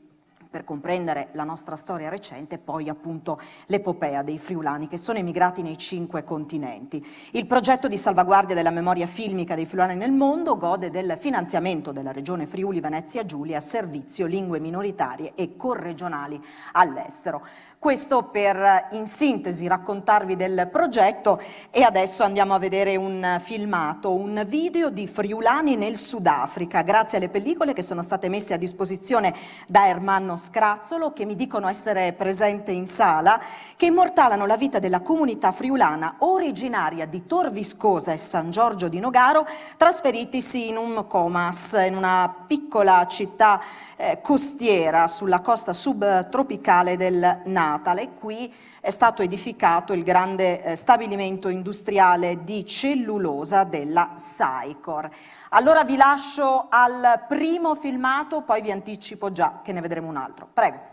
per comprendere la nostra storia recente e poi appunto l'epopea dei friulani che sono emigrati nei 5 continenti. Il progetto di salvaguardia della memoria filmica dei friulani nel mondo gode del finanziamento della Regione Friuli Venezia Giulia a servizio lingue minoritarie e corregionali all'estero. Questo per, in sintesi, raccontarvi del progetto, e adesso andiamo a vedere un filmato, un video di friulani nel Sudafrica, grazie alle pellicole che sono state messe a disposizione da Ermanno Scrazzolo, che mi dicono essere presente in sala, che immortalano la vita della comunità friulana originaria di Tor Viscosa e San Giorgio di Nogaro, trasferitisi in un Comas, in una piccola città costiera sulla costa subtropicale del Natale. Qui è stato edificato il grande stabilimento industriale di cellulosa della Saicor. Allora vi lascio al primo filmato, poi vi anticipo già che ne vedremo un altro. Prego.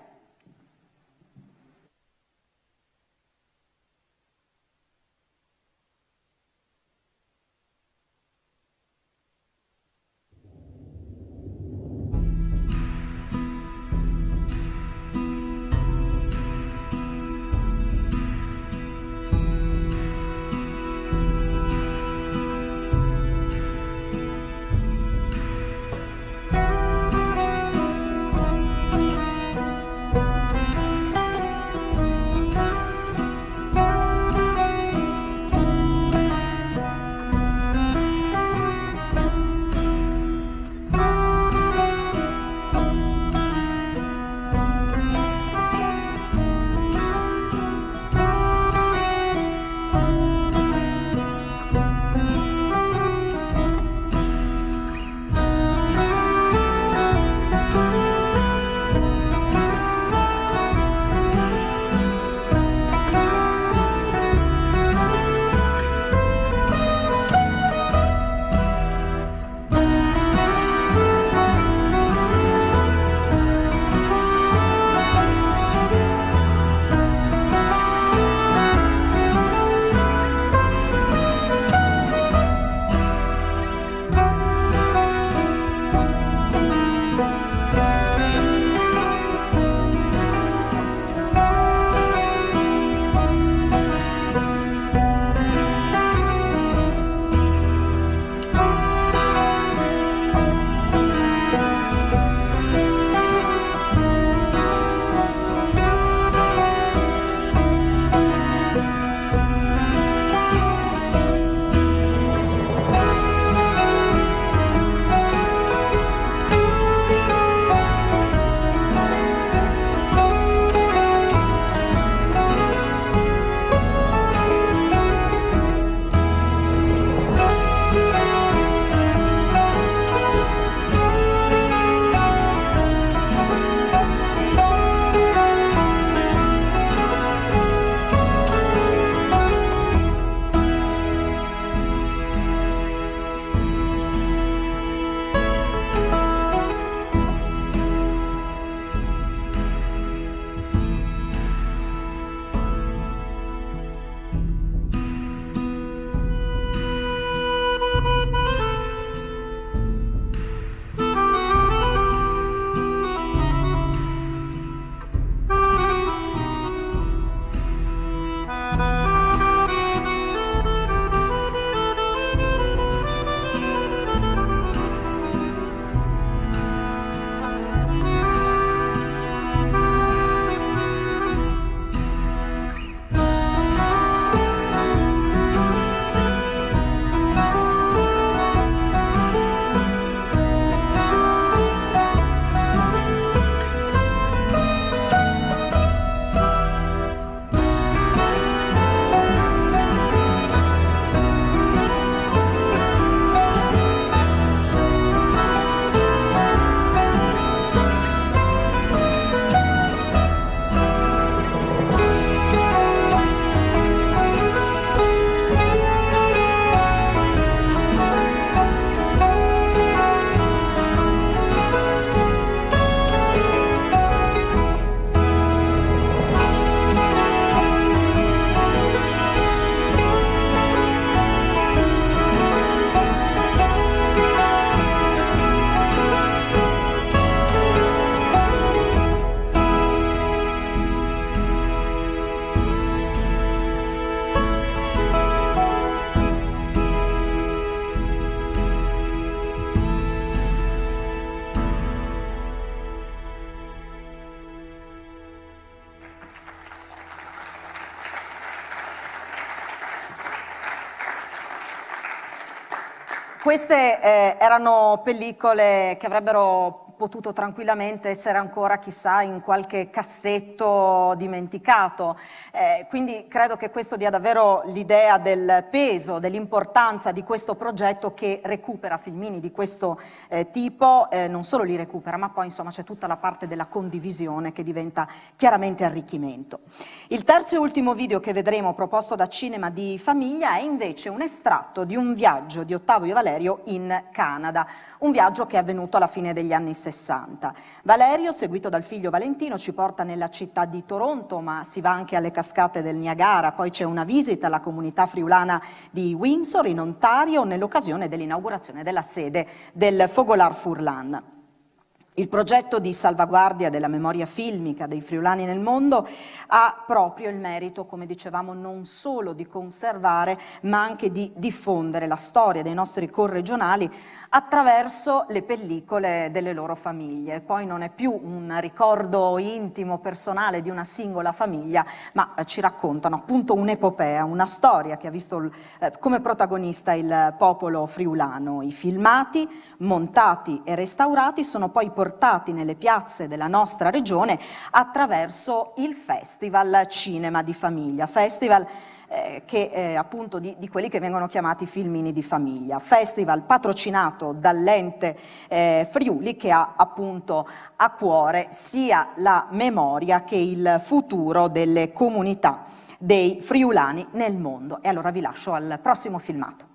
Queste erano pellicole che avrebbero potuto tranquillamente essere ancora, chissà, in qualche cassetto dimenticato. Quindi credo che questo dia davvero l'idea del peso, dell'importanza di questo progetto che recupera filmini di questo tipo, non solo li recupera, ma poi insomma c'è tutta la parte della condivisione che diventa chiaramente arricchimento. Il terzo e ultimo video che vedremo proposto da Cinema di Famiglia è invece un estratto di un viaggio di Ottavio Valerio in Canada, un viaggio che è avvenuto alla fine degli anni 60. Valerio, seguito dal figlio Valentino, ci porta nella città di Toronto, ma si va anche alle cascate del Niagara, poi c'è una visita alla comunità friulana di Windsor in Ontario nell'occasione dell'inaugurazione della sede del Fogolar Furlan. Il progetto di salvaguardia della memoria filmica dei friulani nel mondo ha proprio il merito, come dicevamo, non solo di conservare, ma anche di diffondere la storia dei nostri corregionali attraverso le pellicole delle loro famiglie. Poi non è più un ricordo intimo, personale di una singola famiglia, ma ci raccontano appunto un'epopea, una storia che ha visto come protagonista il popolo friulano. I filmati, montati e restaurati, sono poi portati nelle piazze della nostra regione attraverso il Festival Cinema di Famiglia, festival che appunto di quelli che vengono chiamati filmini di famiglia, festival patrocinato dall'ente Friuli, che ha appunto a cuore sia la memoria che il futuro delle comunità dei friulani nel mondo. E allora vi lascio al prossimo filmato.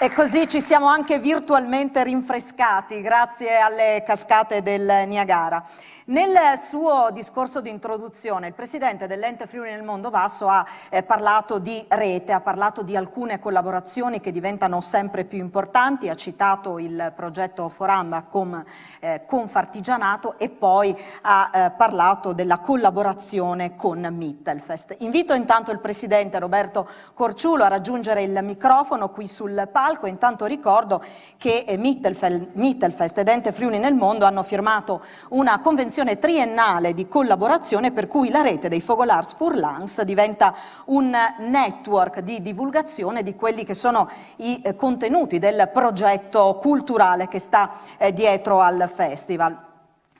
E così ci siamo anche virtualmente rinfrescati grazie alle cascate del Niagara. Nel suo discorso di introduzione il presidente dell'Ente Friuli nel Mondo Basso ha parlato di rete, ha parlato di alcune collaborazioni che diventano sempre più importanti, ha citato il progetto Foramba con Confartigianato e poi ha parlato della collaborazione con Mittelfest. Invito intanto il presidente Roberto Corciulo a raggiungere il microfono qui sul palco. Intanto ricordo che Mittelfest ed Ente Friuli nel Mondo hanno firmato una convenzione triennale di collaborazione per cui la rete dei Focolars für Langs diventa un network di divulgazione di quelli che sono i contenuti del progetto culturale che sta dietro al festival.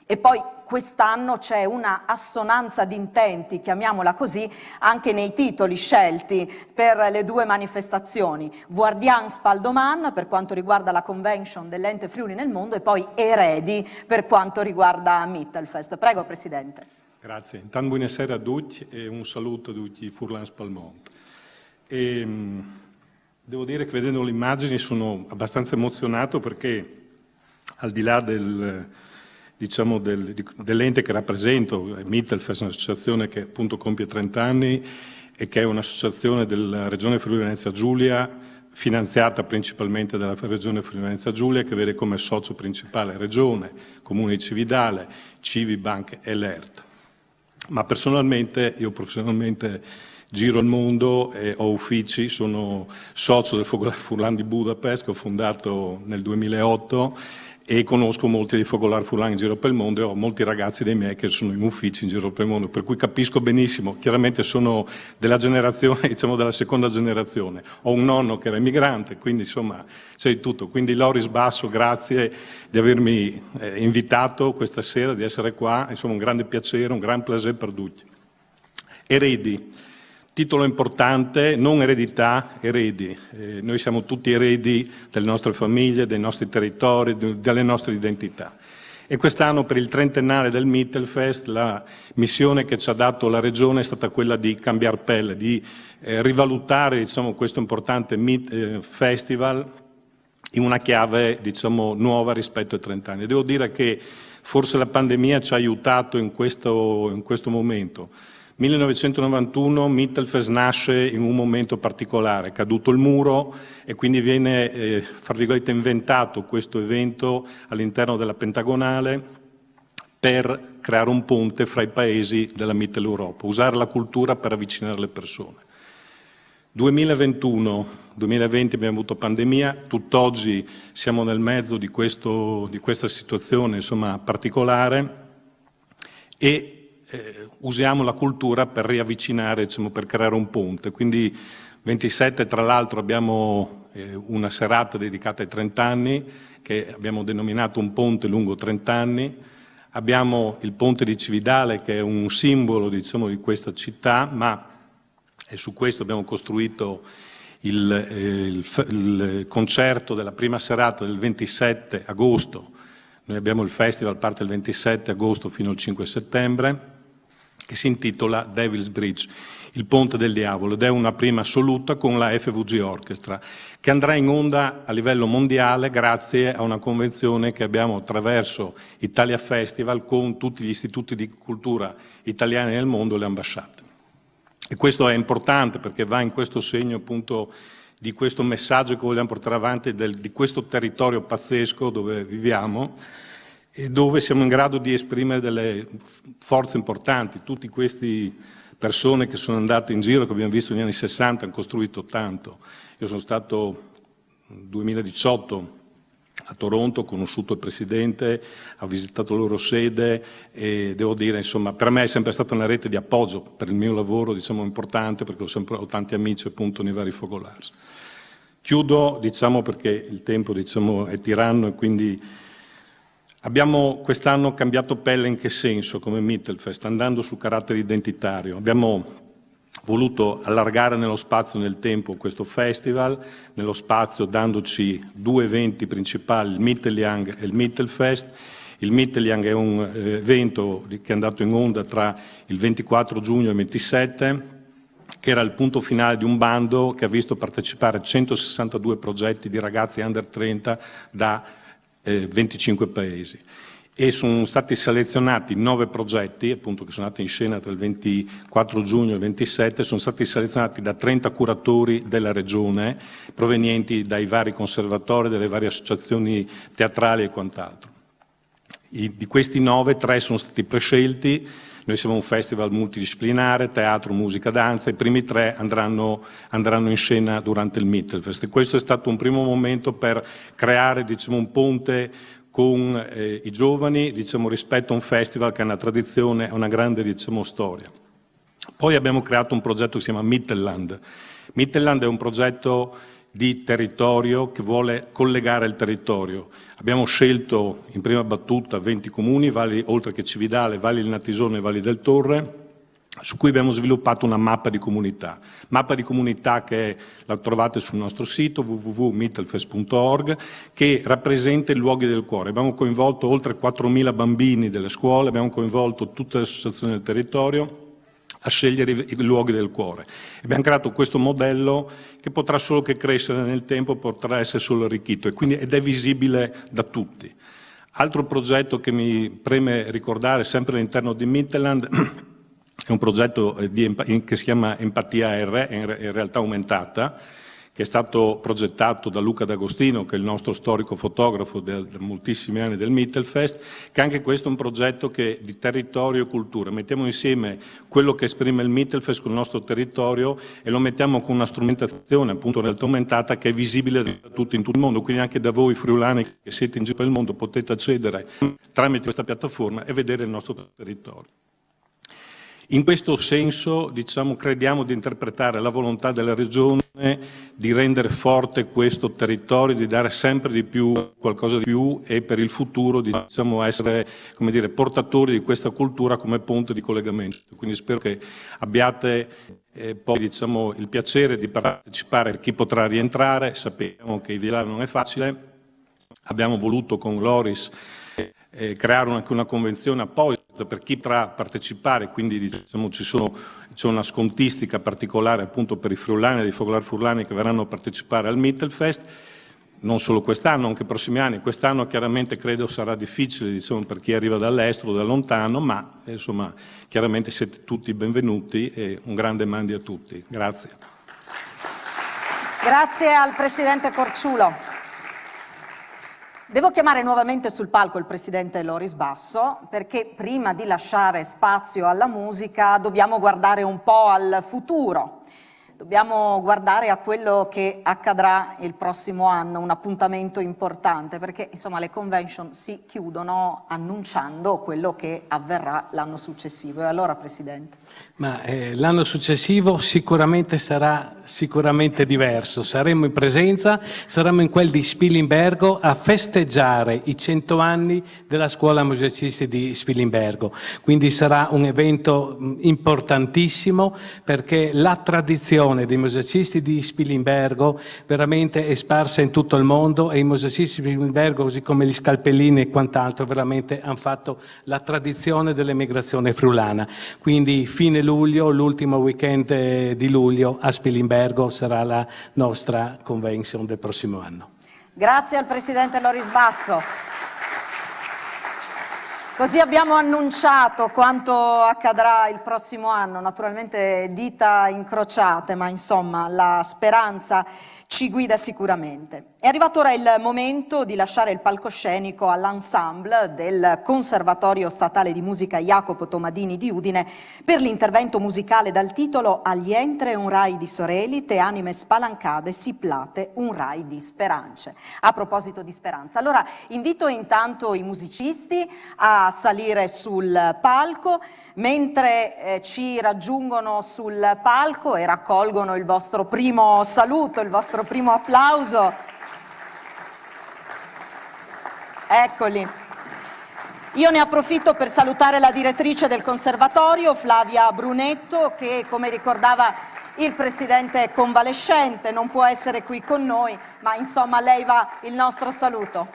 E poi quest'anno c'è una assonanza di intenti, chiamiamola così, anche nei titoli scelti per le due manifestazioni. Guardians Paldoman per quanto riguarda la convention dell'Ente Friuli nel Mondo e poi Eredi per quanto riguarda Mittelfest. Prego, Presidente. Grazie. Intanto buonasera a tutti e un saluto a tutti i Furlans Palmont. Devo dire che vedendo le immagini sono abbastanza emozionato perché al di là dell'ente che rappresento, Mittelfest, un'associazione che appunto compie 30 anni e che è un'associazione della Regione Friuli-Venezia Giulia, finanziata principalmente dalla Regione Friuli-Venezia Giulia, che vede come socio principale Regione, Comune di Cividale, Civibank e l'ERT. Ma personalmente, io professionalmente giro il mondo e ho uffici, sono socio del Focolare Furlan di Budapest, che ho fondato nel 2008, e conosco molti dei Focolari Furlan in giro per il mondo e ho molti ragazzi dei miei che sono in uffici in giro per il mondo, per cui capisco benissimo. Chiaramente sono della generazione, diciamo della seconda generazione. Ho un nonno che era emigrante, quindi insomma c'è di tutto. Quindi Loris Basso, grazie di avermi invitato questa sera, di essere qua, insomma un grande piacere, un gran piacere per tutti. Eredi. Titolo importante, non eredità, eredi. Noi siamo tutti eredi delle nostre famiglie, dei nostri territori, delle nostre identità. E quest'anno per il trentennale del Mittelfest la missione che ci ha dato la Regione è stata quella di cambiare pelle, di rivalutare diciamo, questo importante festival in una chiave diciamo, nuova rispetto ai 30 anni. Devo dire che forse la pandemia ci ha aiutato in questo momento. 1991 Mittelfest nasce in un momento particolare, è caduto il muro e quindi viene, fra virgolette, inventato questo evento all'interno della Pentagonale per creare un ponte fra i paesi della Mitteleuropa, usare la cultura per avvicinare le persone. 2020 abbiamo avuto pandemia, tutt'oggi siamo nel mezzo di questa situazione insomma, particolare e usiamo la cultura per riavvicinare, diciamo, per creare un ponte. Quindi 27 tra l'altro abbiamo una serata dedicata ai 30 anni che abbiamo denominato un ponte lungo 30 anni. Abbiamo il ponte di Cividale che è un simbolo diciamo, di questa città, ma e su questo abbiamo costruito il concerto della prima serata del 27 agosto. Noi abbiamo il festival, parte il 27 agosto fino al 5 settembre, che si intitola Devil's Bridge, il ponte del diavolo, ed è una prima assoluta con la FVG Orchestra, che andrà in onda a livello mondiale grazie a una convenzione che abbiamo attraverso Italia Festival con tutti gli istituti di cultura italiani nel mondo e le ambasciate. E questo è importante perché va in questo segno appunto di questo messaggio che vogliamo portare avanti di questo territorio pazzesco dove viviamo e dove siamo in grado di esprimere delle forze importanti. Tutte queste persone che sono andate in giro, che abbiamo visto negli anni 60, hanno costruito tanto. Io sono stato nel 2018 a Toronto, ho conosciuto il Presidente, ho visitato la loro sede e devo dire, insomma, per me è sempre stata una rete di appoggio per il mio lavoro, diciamo, importante, perché ho tanti amici appunto nei vari Focolars. Chiudo, diciamo, perché il tempo, diciamo, è tiranno e quindi abbiamo quest'anno cambiato pelle in che senso come Mittelfest, andando sul carattere identitario. Abbiamo voluto allargare nello spazio e nel tempo questo festival, nello spazio dandoci due eventi principali, il Mitteljang e il Mittelfest. Il Mitteljang è un evento che è andato in onda tra il 24 giugno e il 27 che era il punto finale di un bando che ha visto partecipare 162 progetti di ragazzi under 30 da 25 paesi. E sono stati selezionati 9 progetti, appunto, che sono andati in scena tra il 24 giugno e il 27, sono stati selezionati da 30 curatori della regione, provenienti dai vari conservatori, dalle varie associazioni teatrali e quant'altro. Di questi 9, 3 sono stati prescelti. Noi siamo un festival multidisciplinare, teatro, musica, danza, i primi 3 andranno in scena durante il Mittelfest. E questo è stato un primo momento per creare, diciamo, un ponte con i giovani, diciamo, rispetto a un festival che ha una tradizione, ha una grande, diciamo, storia. Poi abbiamo creato un progetto che si chiama Mittelland. Mittelland è un progetto di territorio che vuole collegare il territorio. Abbiamo scelto in prima battuta 20 comuni, oltre che Cividale, Valli del Natisone e Valli del Torre, su cui abbiamo sviluppato una mappa di comunità che la trovate sul nostro sito www.mittelfest.org, che rappresenta i luoghi del cuore. Abbiamo coinvolto oltre 4.000 bambini delle scuole, abbiamo coinvolto tutte le associazioni del territorio a scegliere i luoghi del cuore. Abbiamo creato questo modello che potrà solo che crescere nel tempo, potrà essere solo arricchito ed è visibile da tutti. Altro progetto che mi preme ricordare, sempre all'interno di Mittelland, è un progetto che si chiama Empatia R, in realtà aumentata, che è stato progettato da Luca D'Agostino, che è il nostro storico fotografo da moltissimi anni del Mittelfest, che anche questo è un progetto di territorio e cultura. Mettiamo insieme quello che esprime il Mittelfest con il nostro territorio e lo mettiamo con una strumentazione, appunto, in realtà aumentata, che è visibile da tutti in tutto il mondo, quindi anche da voi friulani che siete in giro per il mondo potete accedere tramite questa piattaforma e vedere il nostro territorio. In questo senso, diciamo, crediamo di interpretare la volontà della Regione di rendere forte questo territorio, di dare sempre di più, qualcosa di più, e per il futuro, diciamo, essere, come dire, portatori di questa cultura come ponte di collegamento. Quindi spero che abbiate poi, diciamo, il piacere di partecipare per chi potrà rientrare. Sappiamo che Ivillare non è facile. Abbiamo voluto con Loris creare anche una convenzione apposita per chi potrà partecipare, quindi, diciamo, c'è una scontistica particolare appunto per i friulani e i focolari friulani che verranno a partecipare al Mittelfest, non solo quest'anno, anche i prossimi anni. Quest'anno chiaramente credo sarà difficile, diciamo, per chi arriva dall'estero, da lontano, ma insomma chiaramente siete tutti benvenuti e un grande mandi a tutti. Grazie. Grazie al Presidente Corciulo. Devo chiamare nuovamente sul palco il Presidente Loris Basso, perché prima di lasciare spazio alla musica dobbiamo guardare un po' al futuro. Dobbiamo guardare a quello che accadrà il prossimo anno, un appuntamento importante, perché insomma le convention si chiudono annunciando quello che avverrà l'anno successivo. E allora, Presidente? Ma l'anno successivo sicuramente sarà diverso. Saremo in presenza, saremo in quel di Spilimbergo a festeggiare i 100 anni della Scuola Musicisti di Spilimbergo. Quindi sarà un evento importantissimo, perché la tradizione dei musicisti di Spilimbergo veramente è sparsa in tutto il mondo, e i musicisti di Spilimbergo, così come gli Scalpellini e quant'altro, veramente hanno fatto la tradizione dell'emigrazione friulana. Quindi fine luglio, l'ultimo weekend di luglio a Spilimbergo sarà la nostra convention del prossimo anno. Grazie al Presidente Loris Basso. Così abbiamo annunciato quanto accadrà il prossimo anno, naturalmente dita incrociate, ma insomma la speranza ci guida sicuramente. È arrivato ora il momento di lasciare il palcoscenico all'ensemble del Conservatorio Statale di Musica Jacopo Tomadini di Udine per l'intervento musicale dal titolo Agli entre un rai di sorelli, te anime spalancate, si plate un rai di speranze. A proposito di speranza, allora invito intanto i musicisti a salire sul palco, mentre ci raggiungono sul palco e raccolgono il vostro primo saluto, il vostro primo applauso. Eccoli. Io ne approfitto per salutare la direttrice del Conservatorio, Flavia Brunetto, che, come ricordava il Presidente, è convalescente, non può essere qui con noi, ma insomma a lei va il nostro saluto.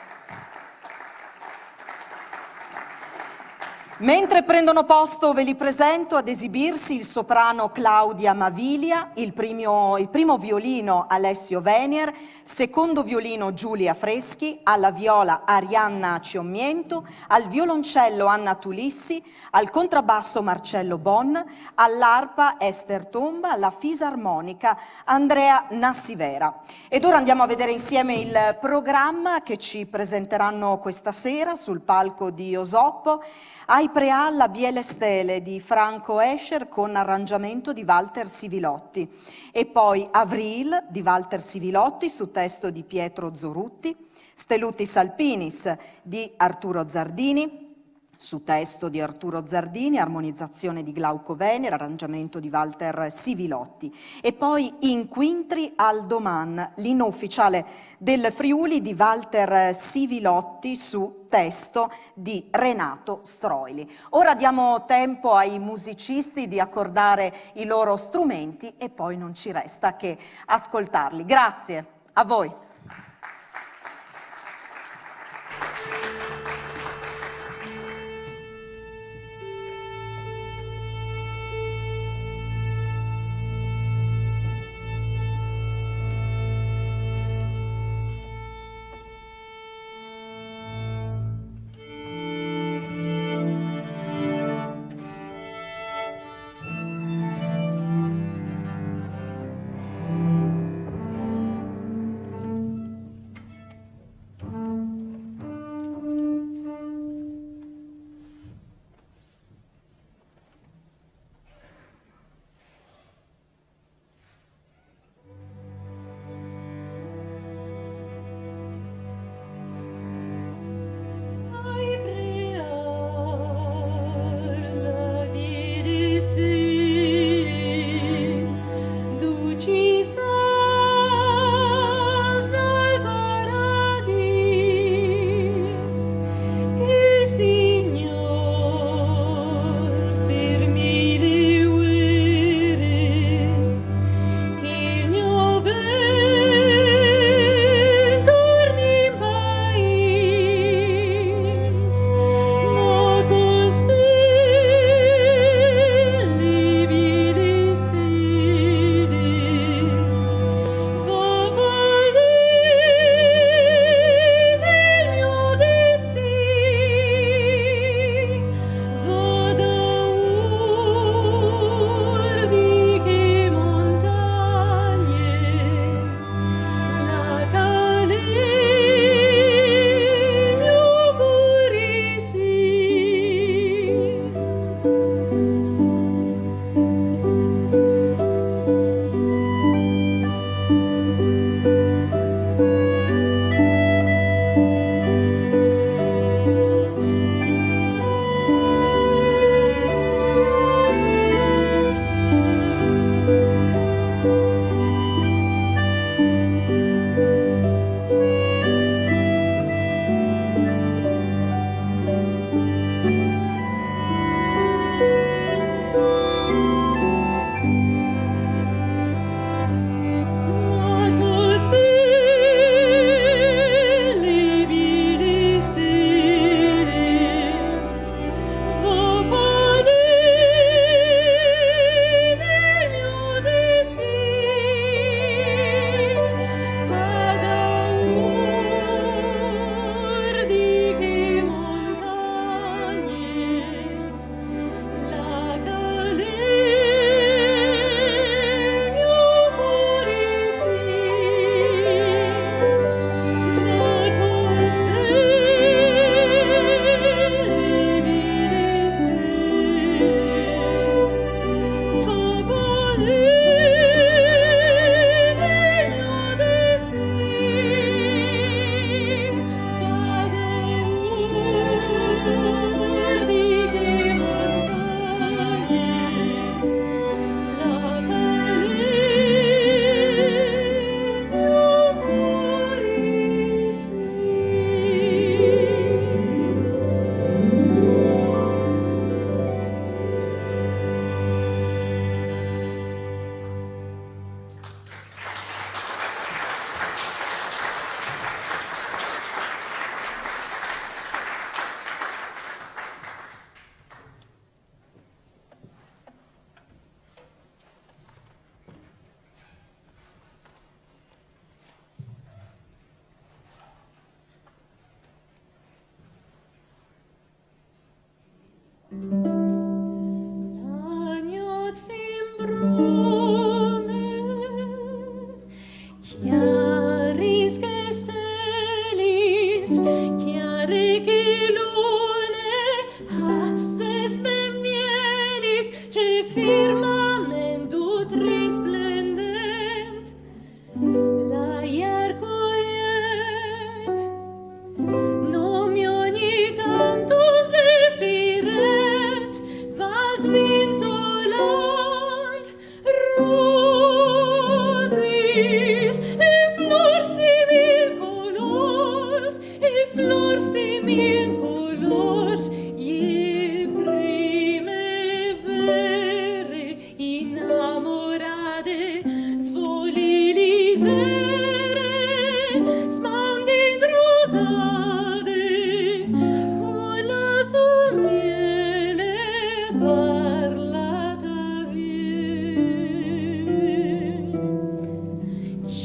Mentre prendono posto ve li presento ad esibirsi il soprano Claudia Mavilia, il primo violino Alessio Venier, secondo violino Giulia Freschi, alla viola Arianna Ciommiento, al violoncello Anna Tulissi, al contrabbasso Marcello Bon, all'arpa Esther Tomba, alla fisarmonica Andrea Nassivera. Ed ora andiamo a vedere insieme il programma che ci presenteranno questa sera sul palco di Osoppo. Ai Prealla Biele Stele di Franco Escher con arrangiamento di Walter Sivilotti e poi Avril di Walter Sivilotti su testo di Pietro Zorutti, Stelutis Alpinis di Arturo Zardini su testo di Arturo Zardini, armonizzazione di Glauco Venere, arrangiamento di Walter Sivilotti e poi Inquintri al Doman, l'inno ufficiale del Friuli di Walter Sivilotti su testo di Renato Stroili. Ora diamo tempo ai musicisti di accordare i loro strumenti e poi non ci resta che ascoltarli. Grazie a voi.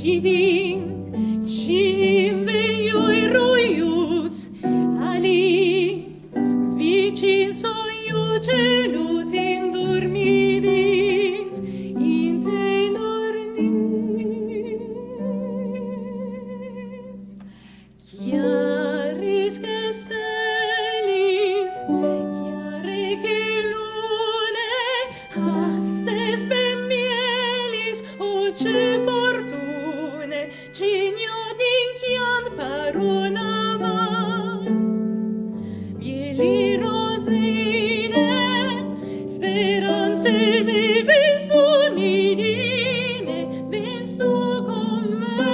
Cidin veiui roiuț, ali, vicin soiu celuți îndormidiți, in teilor niți. Chiaris che stelis, chiare che lune, asses ben mielis, o ce fortune, cigno d'inchian per una man. Mieli rosine, speranze mi visto nidine, visto con me,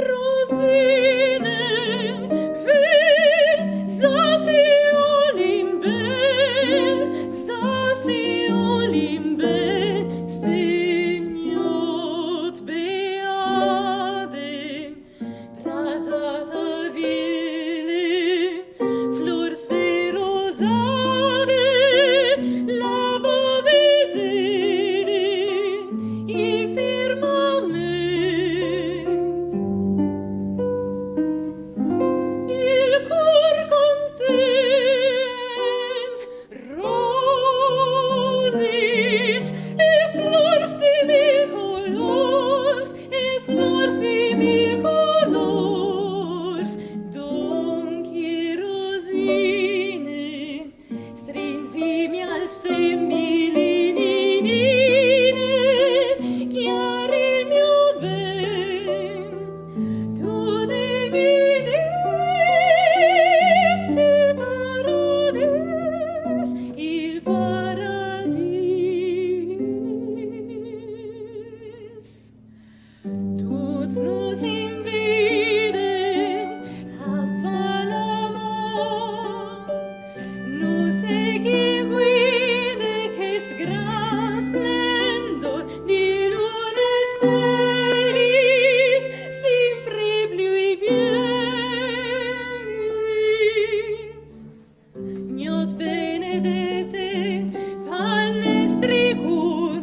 rosine, zasi olimbe, stignot beade, pratata vile, flor se rosade, la bovisere, i firmament. Il cor content, rosis e flors di mil colors, e flors di mil colors. Donchi rosine, strinzimi al semilinine, chiari il mio ben, tu devi il paradis. Tut nos invide a fa l'amor, nos eguide qu'est gran splendor di lune stelis, sempre blui bielis. Gnot benedete palnestricur,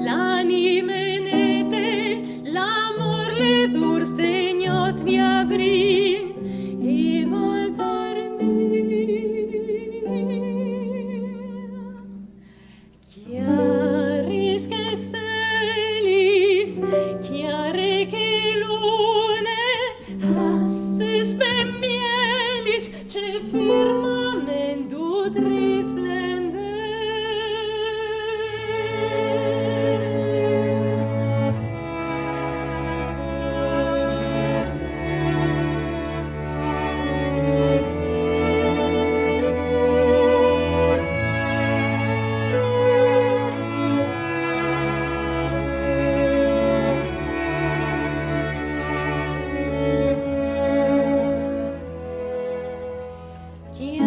l'animenete, l'amor le pur stegnot ni avrin, e vol par me. Chiaris che stelis, chiare che lune, asses ben mielis, ce firmamentum risplendent.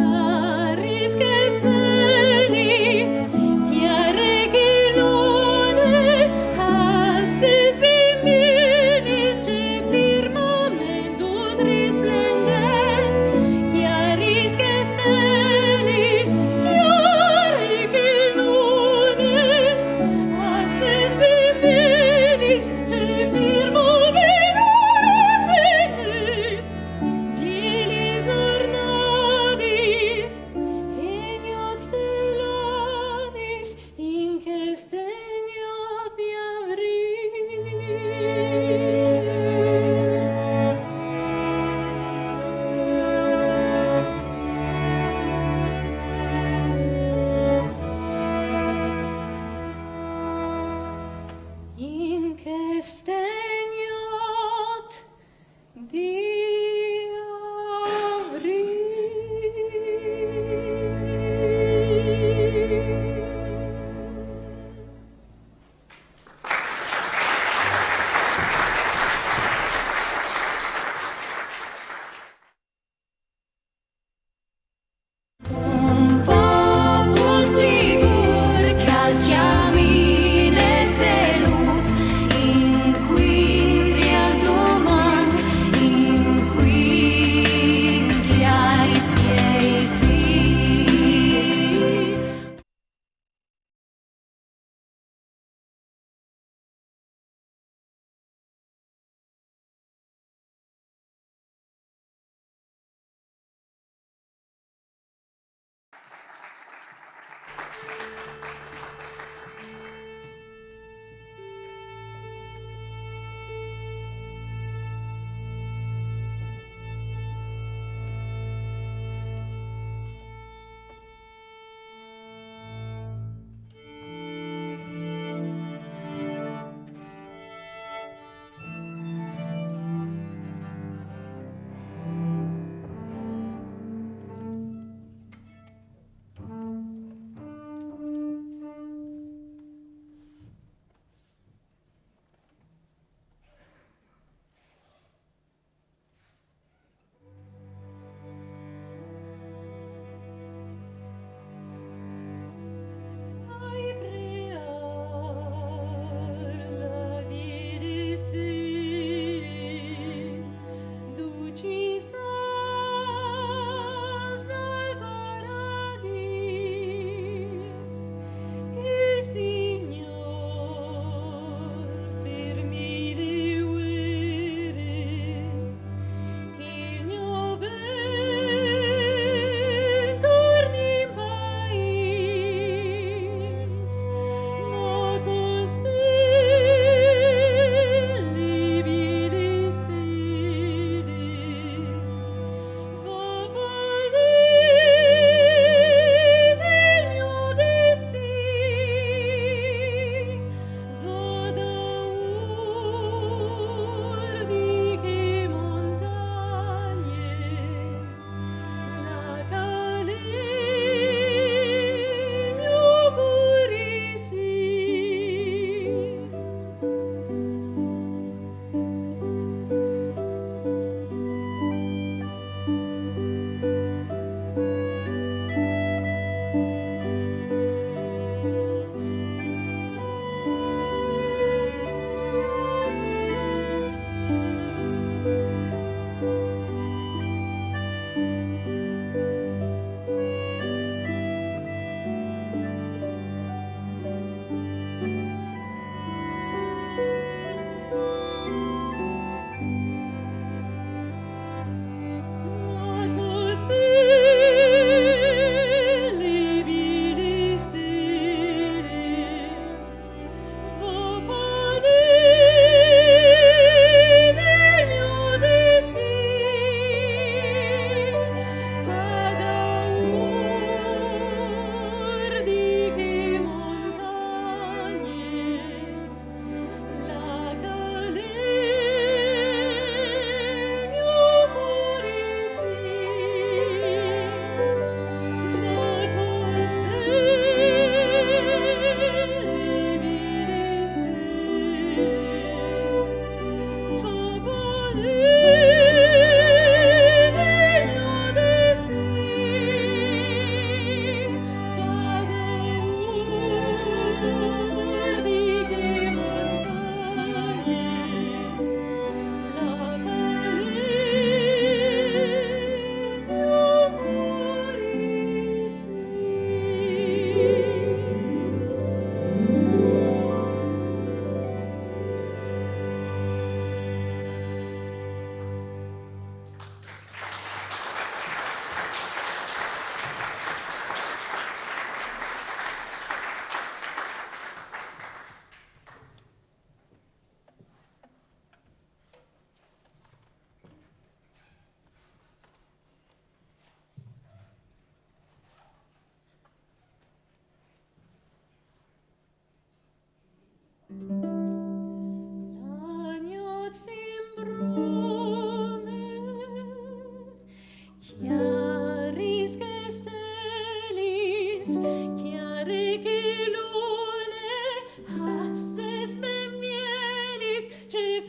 Chiaris che stelis, chiare che lune, asses ben mielis, ce firmamentum risplendent. Chiaris che stelis, chiare che lune, asses ben mielis, ce firmamentum risplendent. Bielis ornadis, ignot stellatis, in che stegnot di in che stegnot di un popolo sicuro che al chiamine telus in cui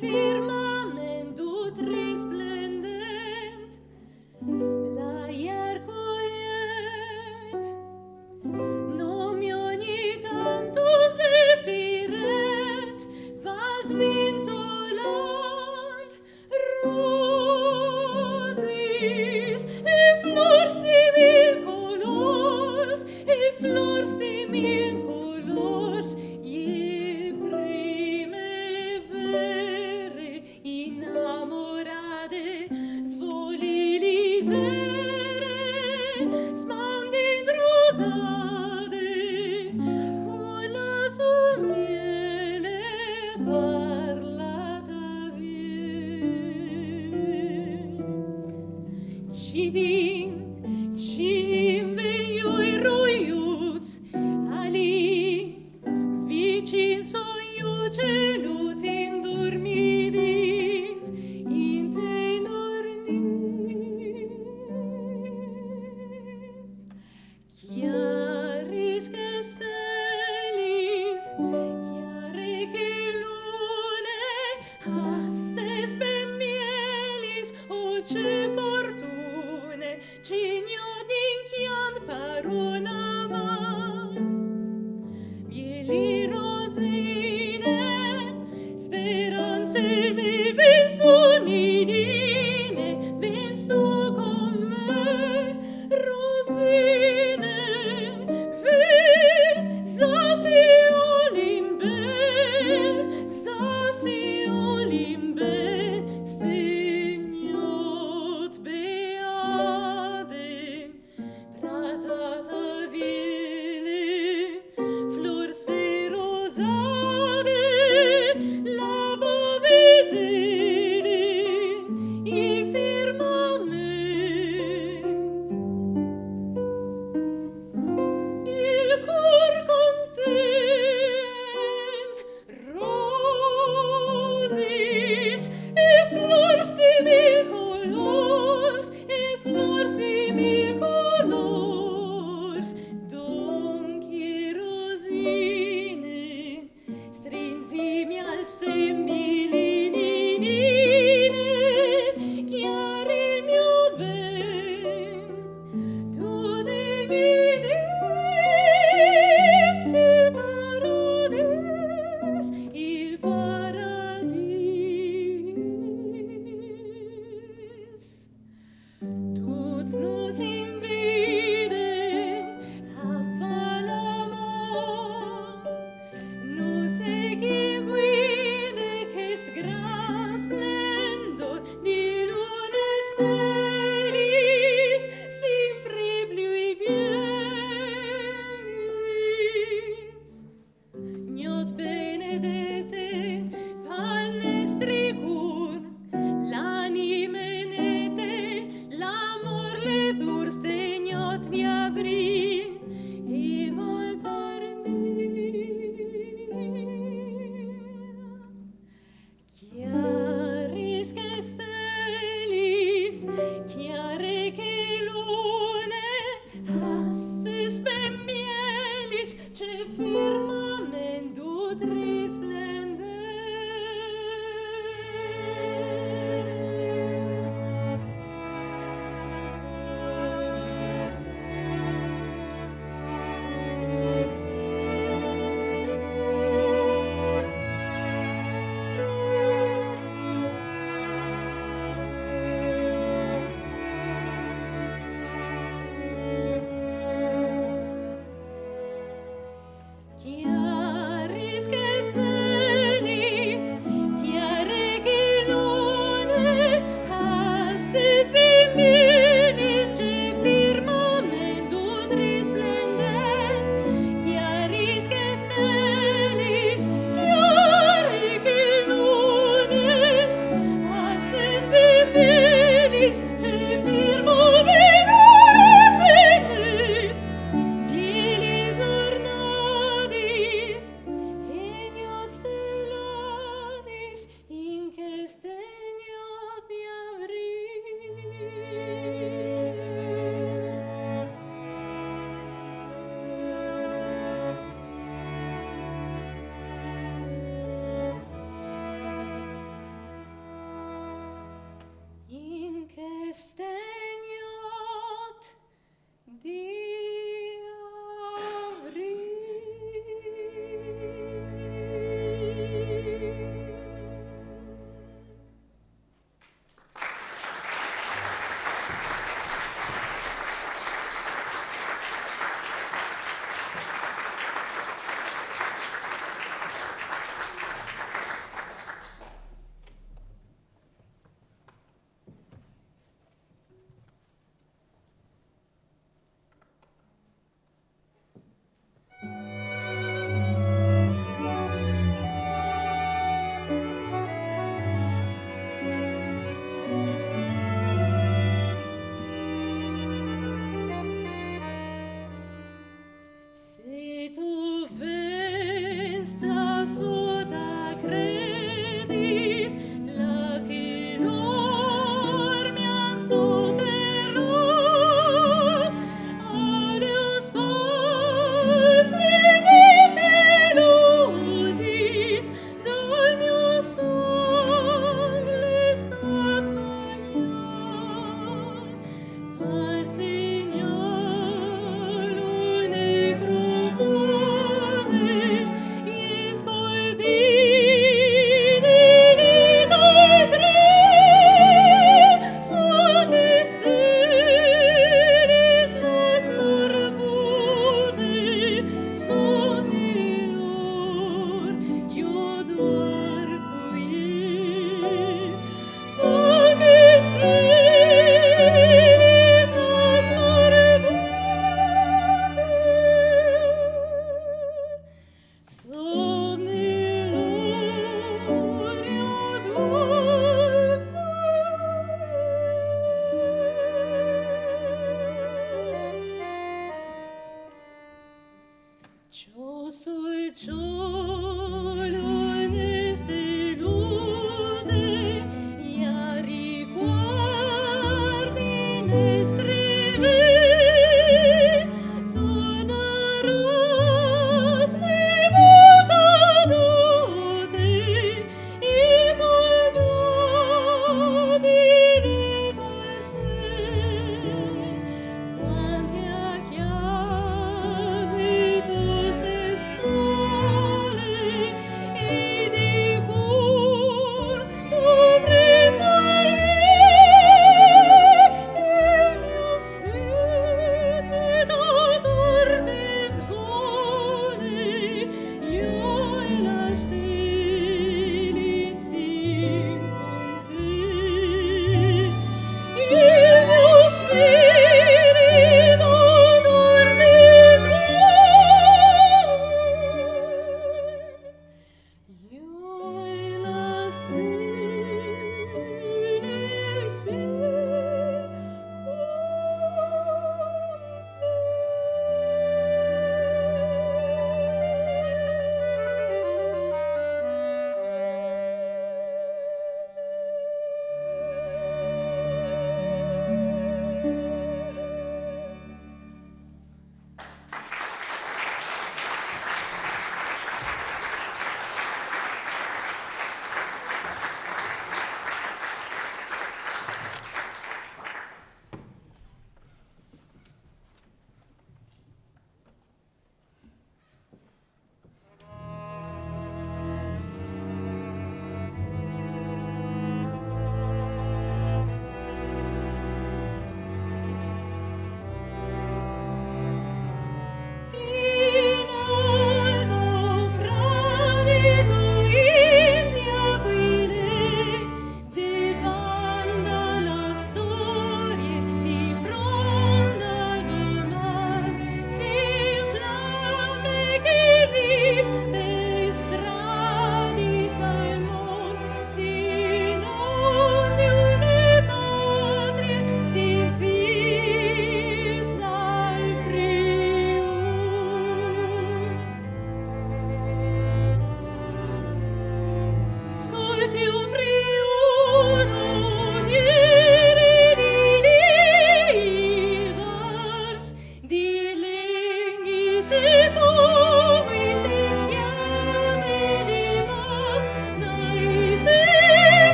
firmamentum resplendent, l'aer coiet, nomi ogni tanto zephyret, vas vintolant, rosis, e flors de mil colors, e flors de mil colors, ie prime vere innamorade, svolilisere, smandin rosade, con la sua miele parlata vien. Cidim veiui roiuts, ali, vicin soiu celuts indormidis, in tenor nis. Chiaris che stellis, chiare che lune, asses ben mielis, oce fortune, cigno d'inchian parona man, mieli rosine, speranze mi vis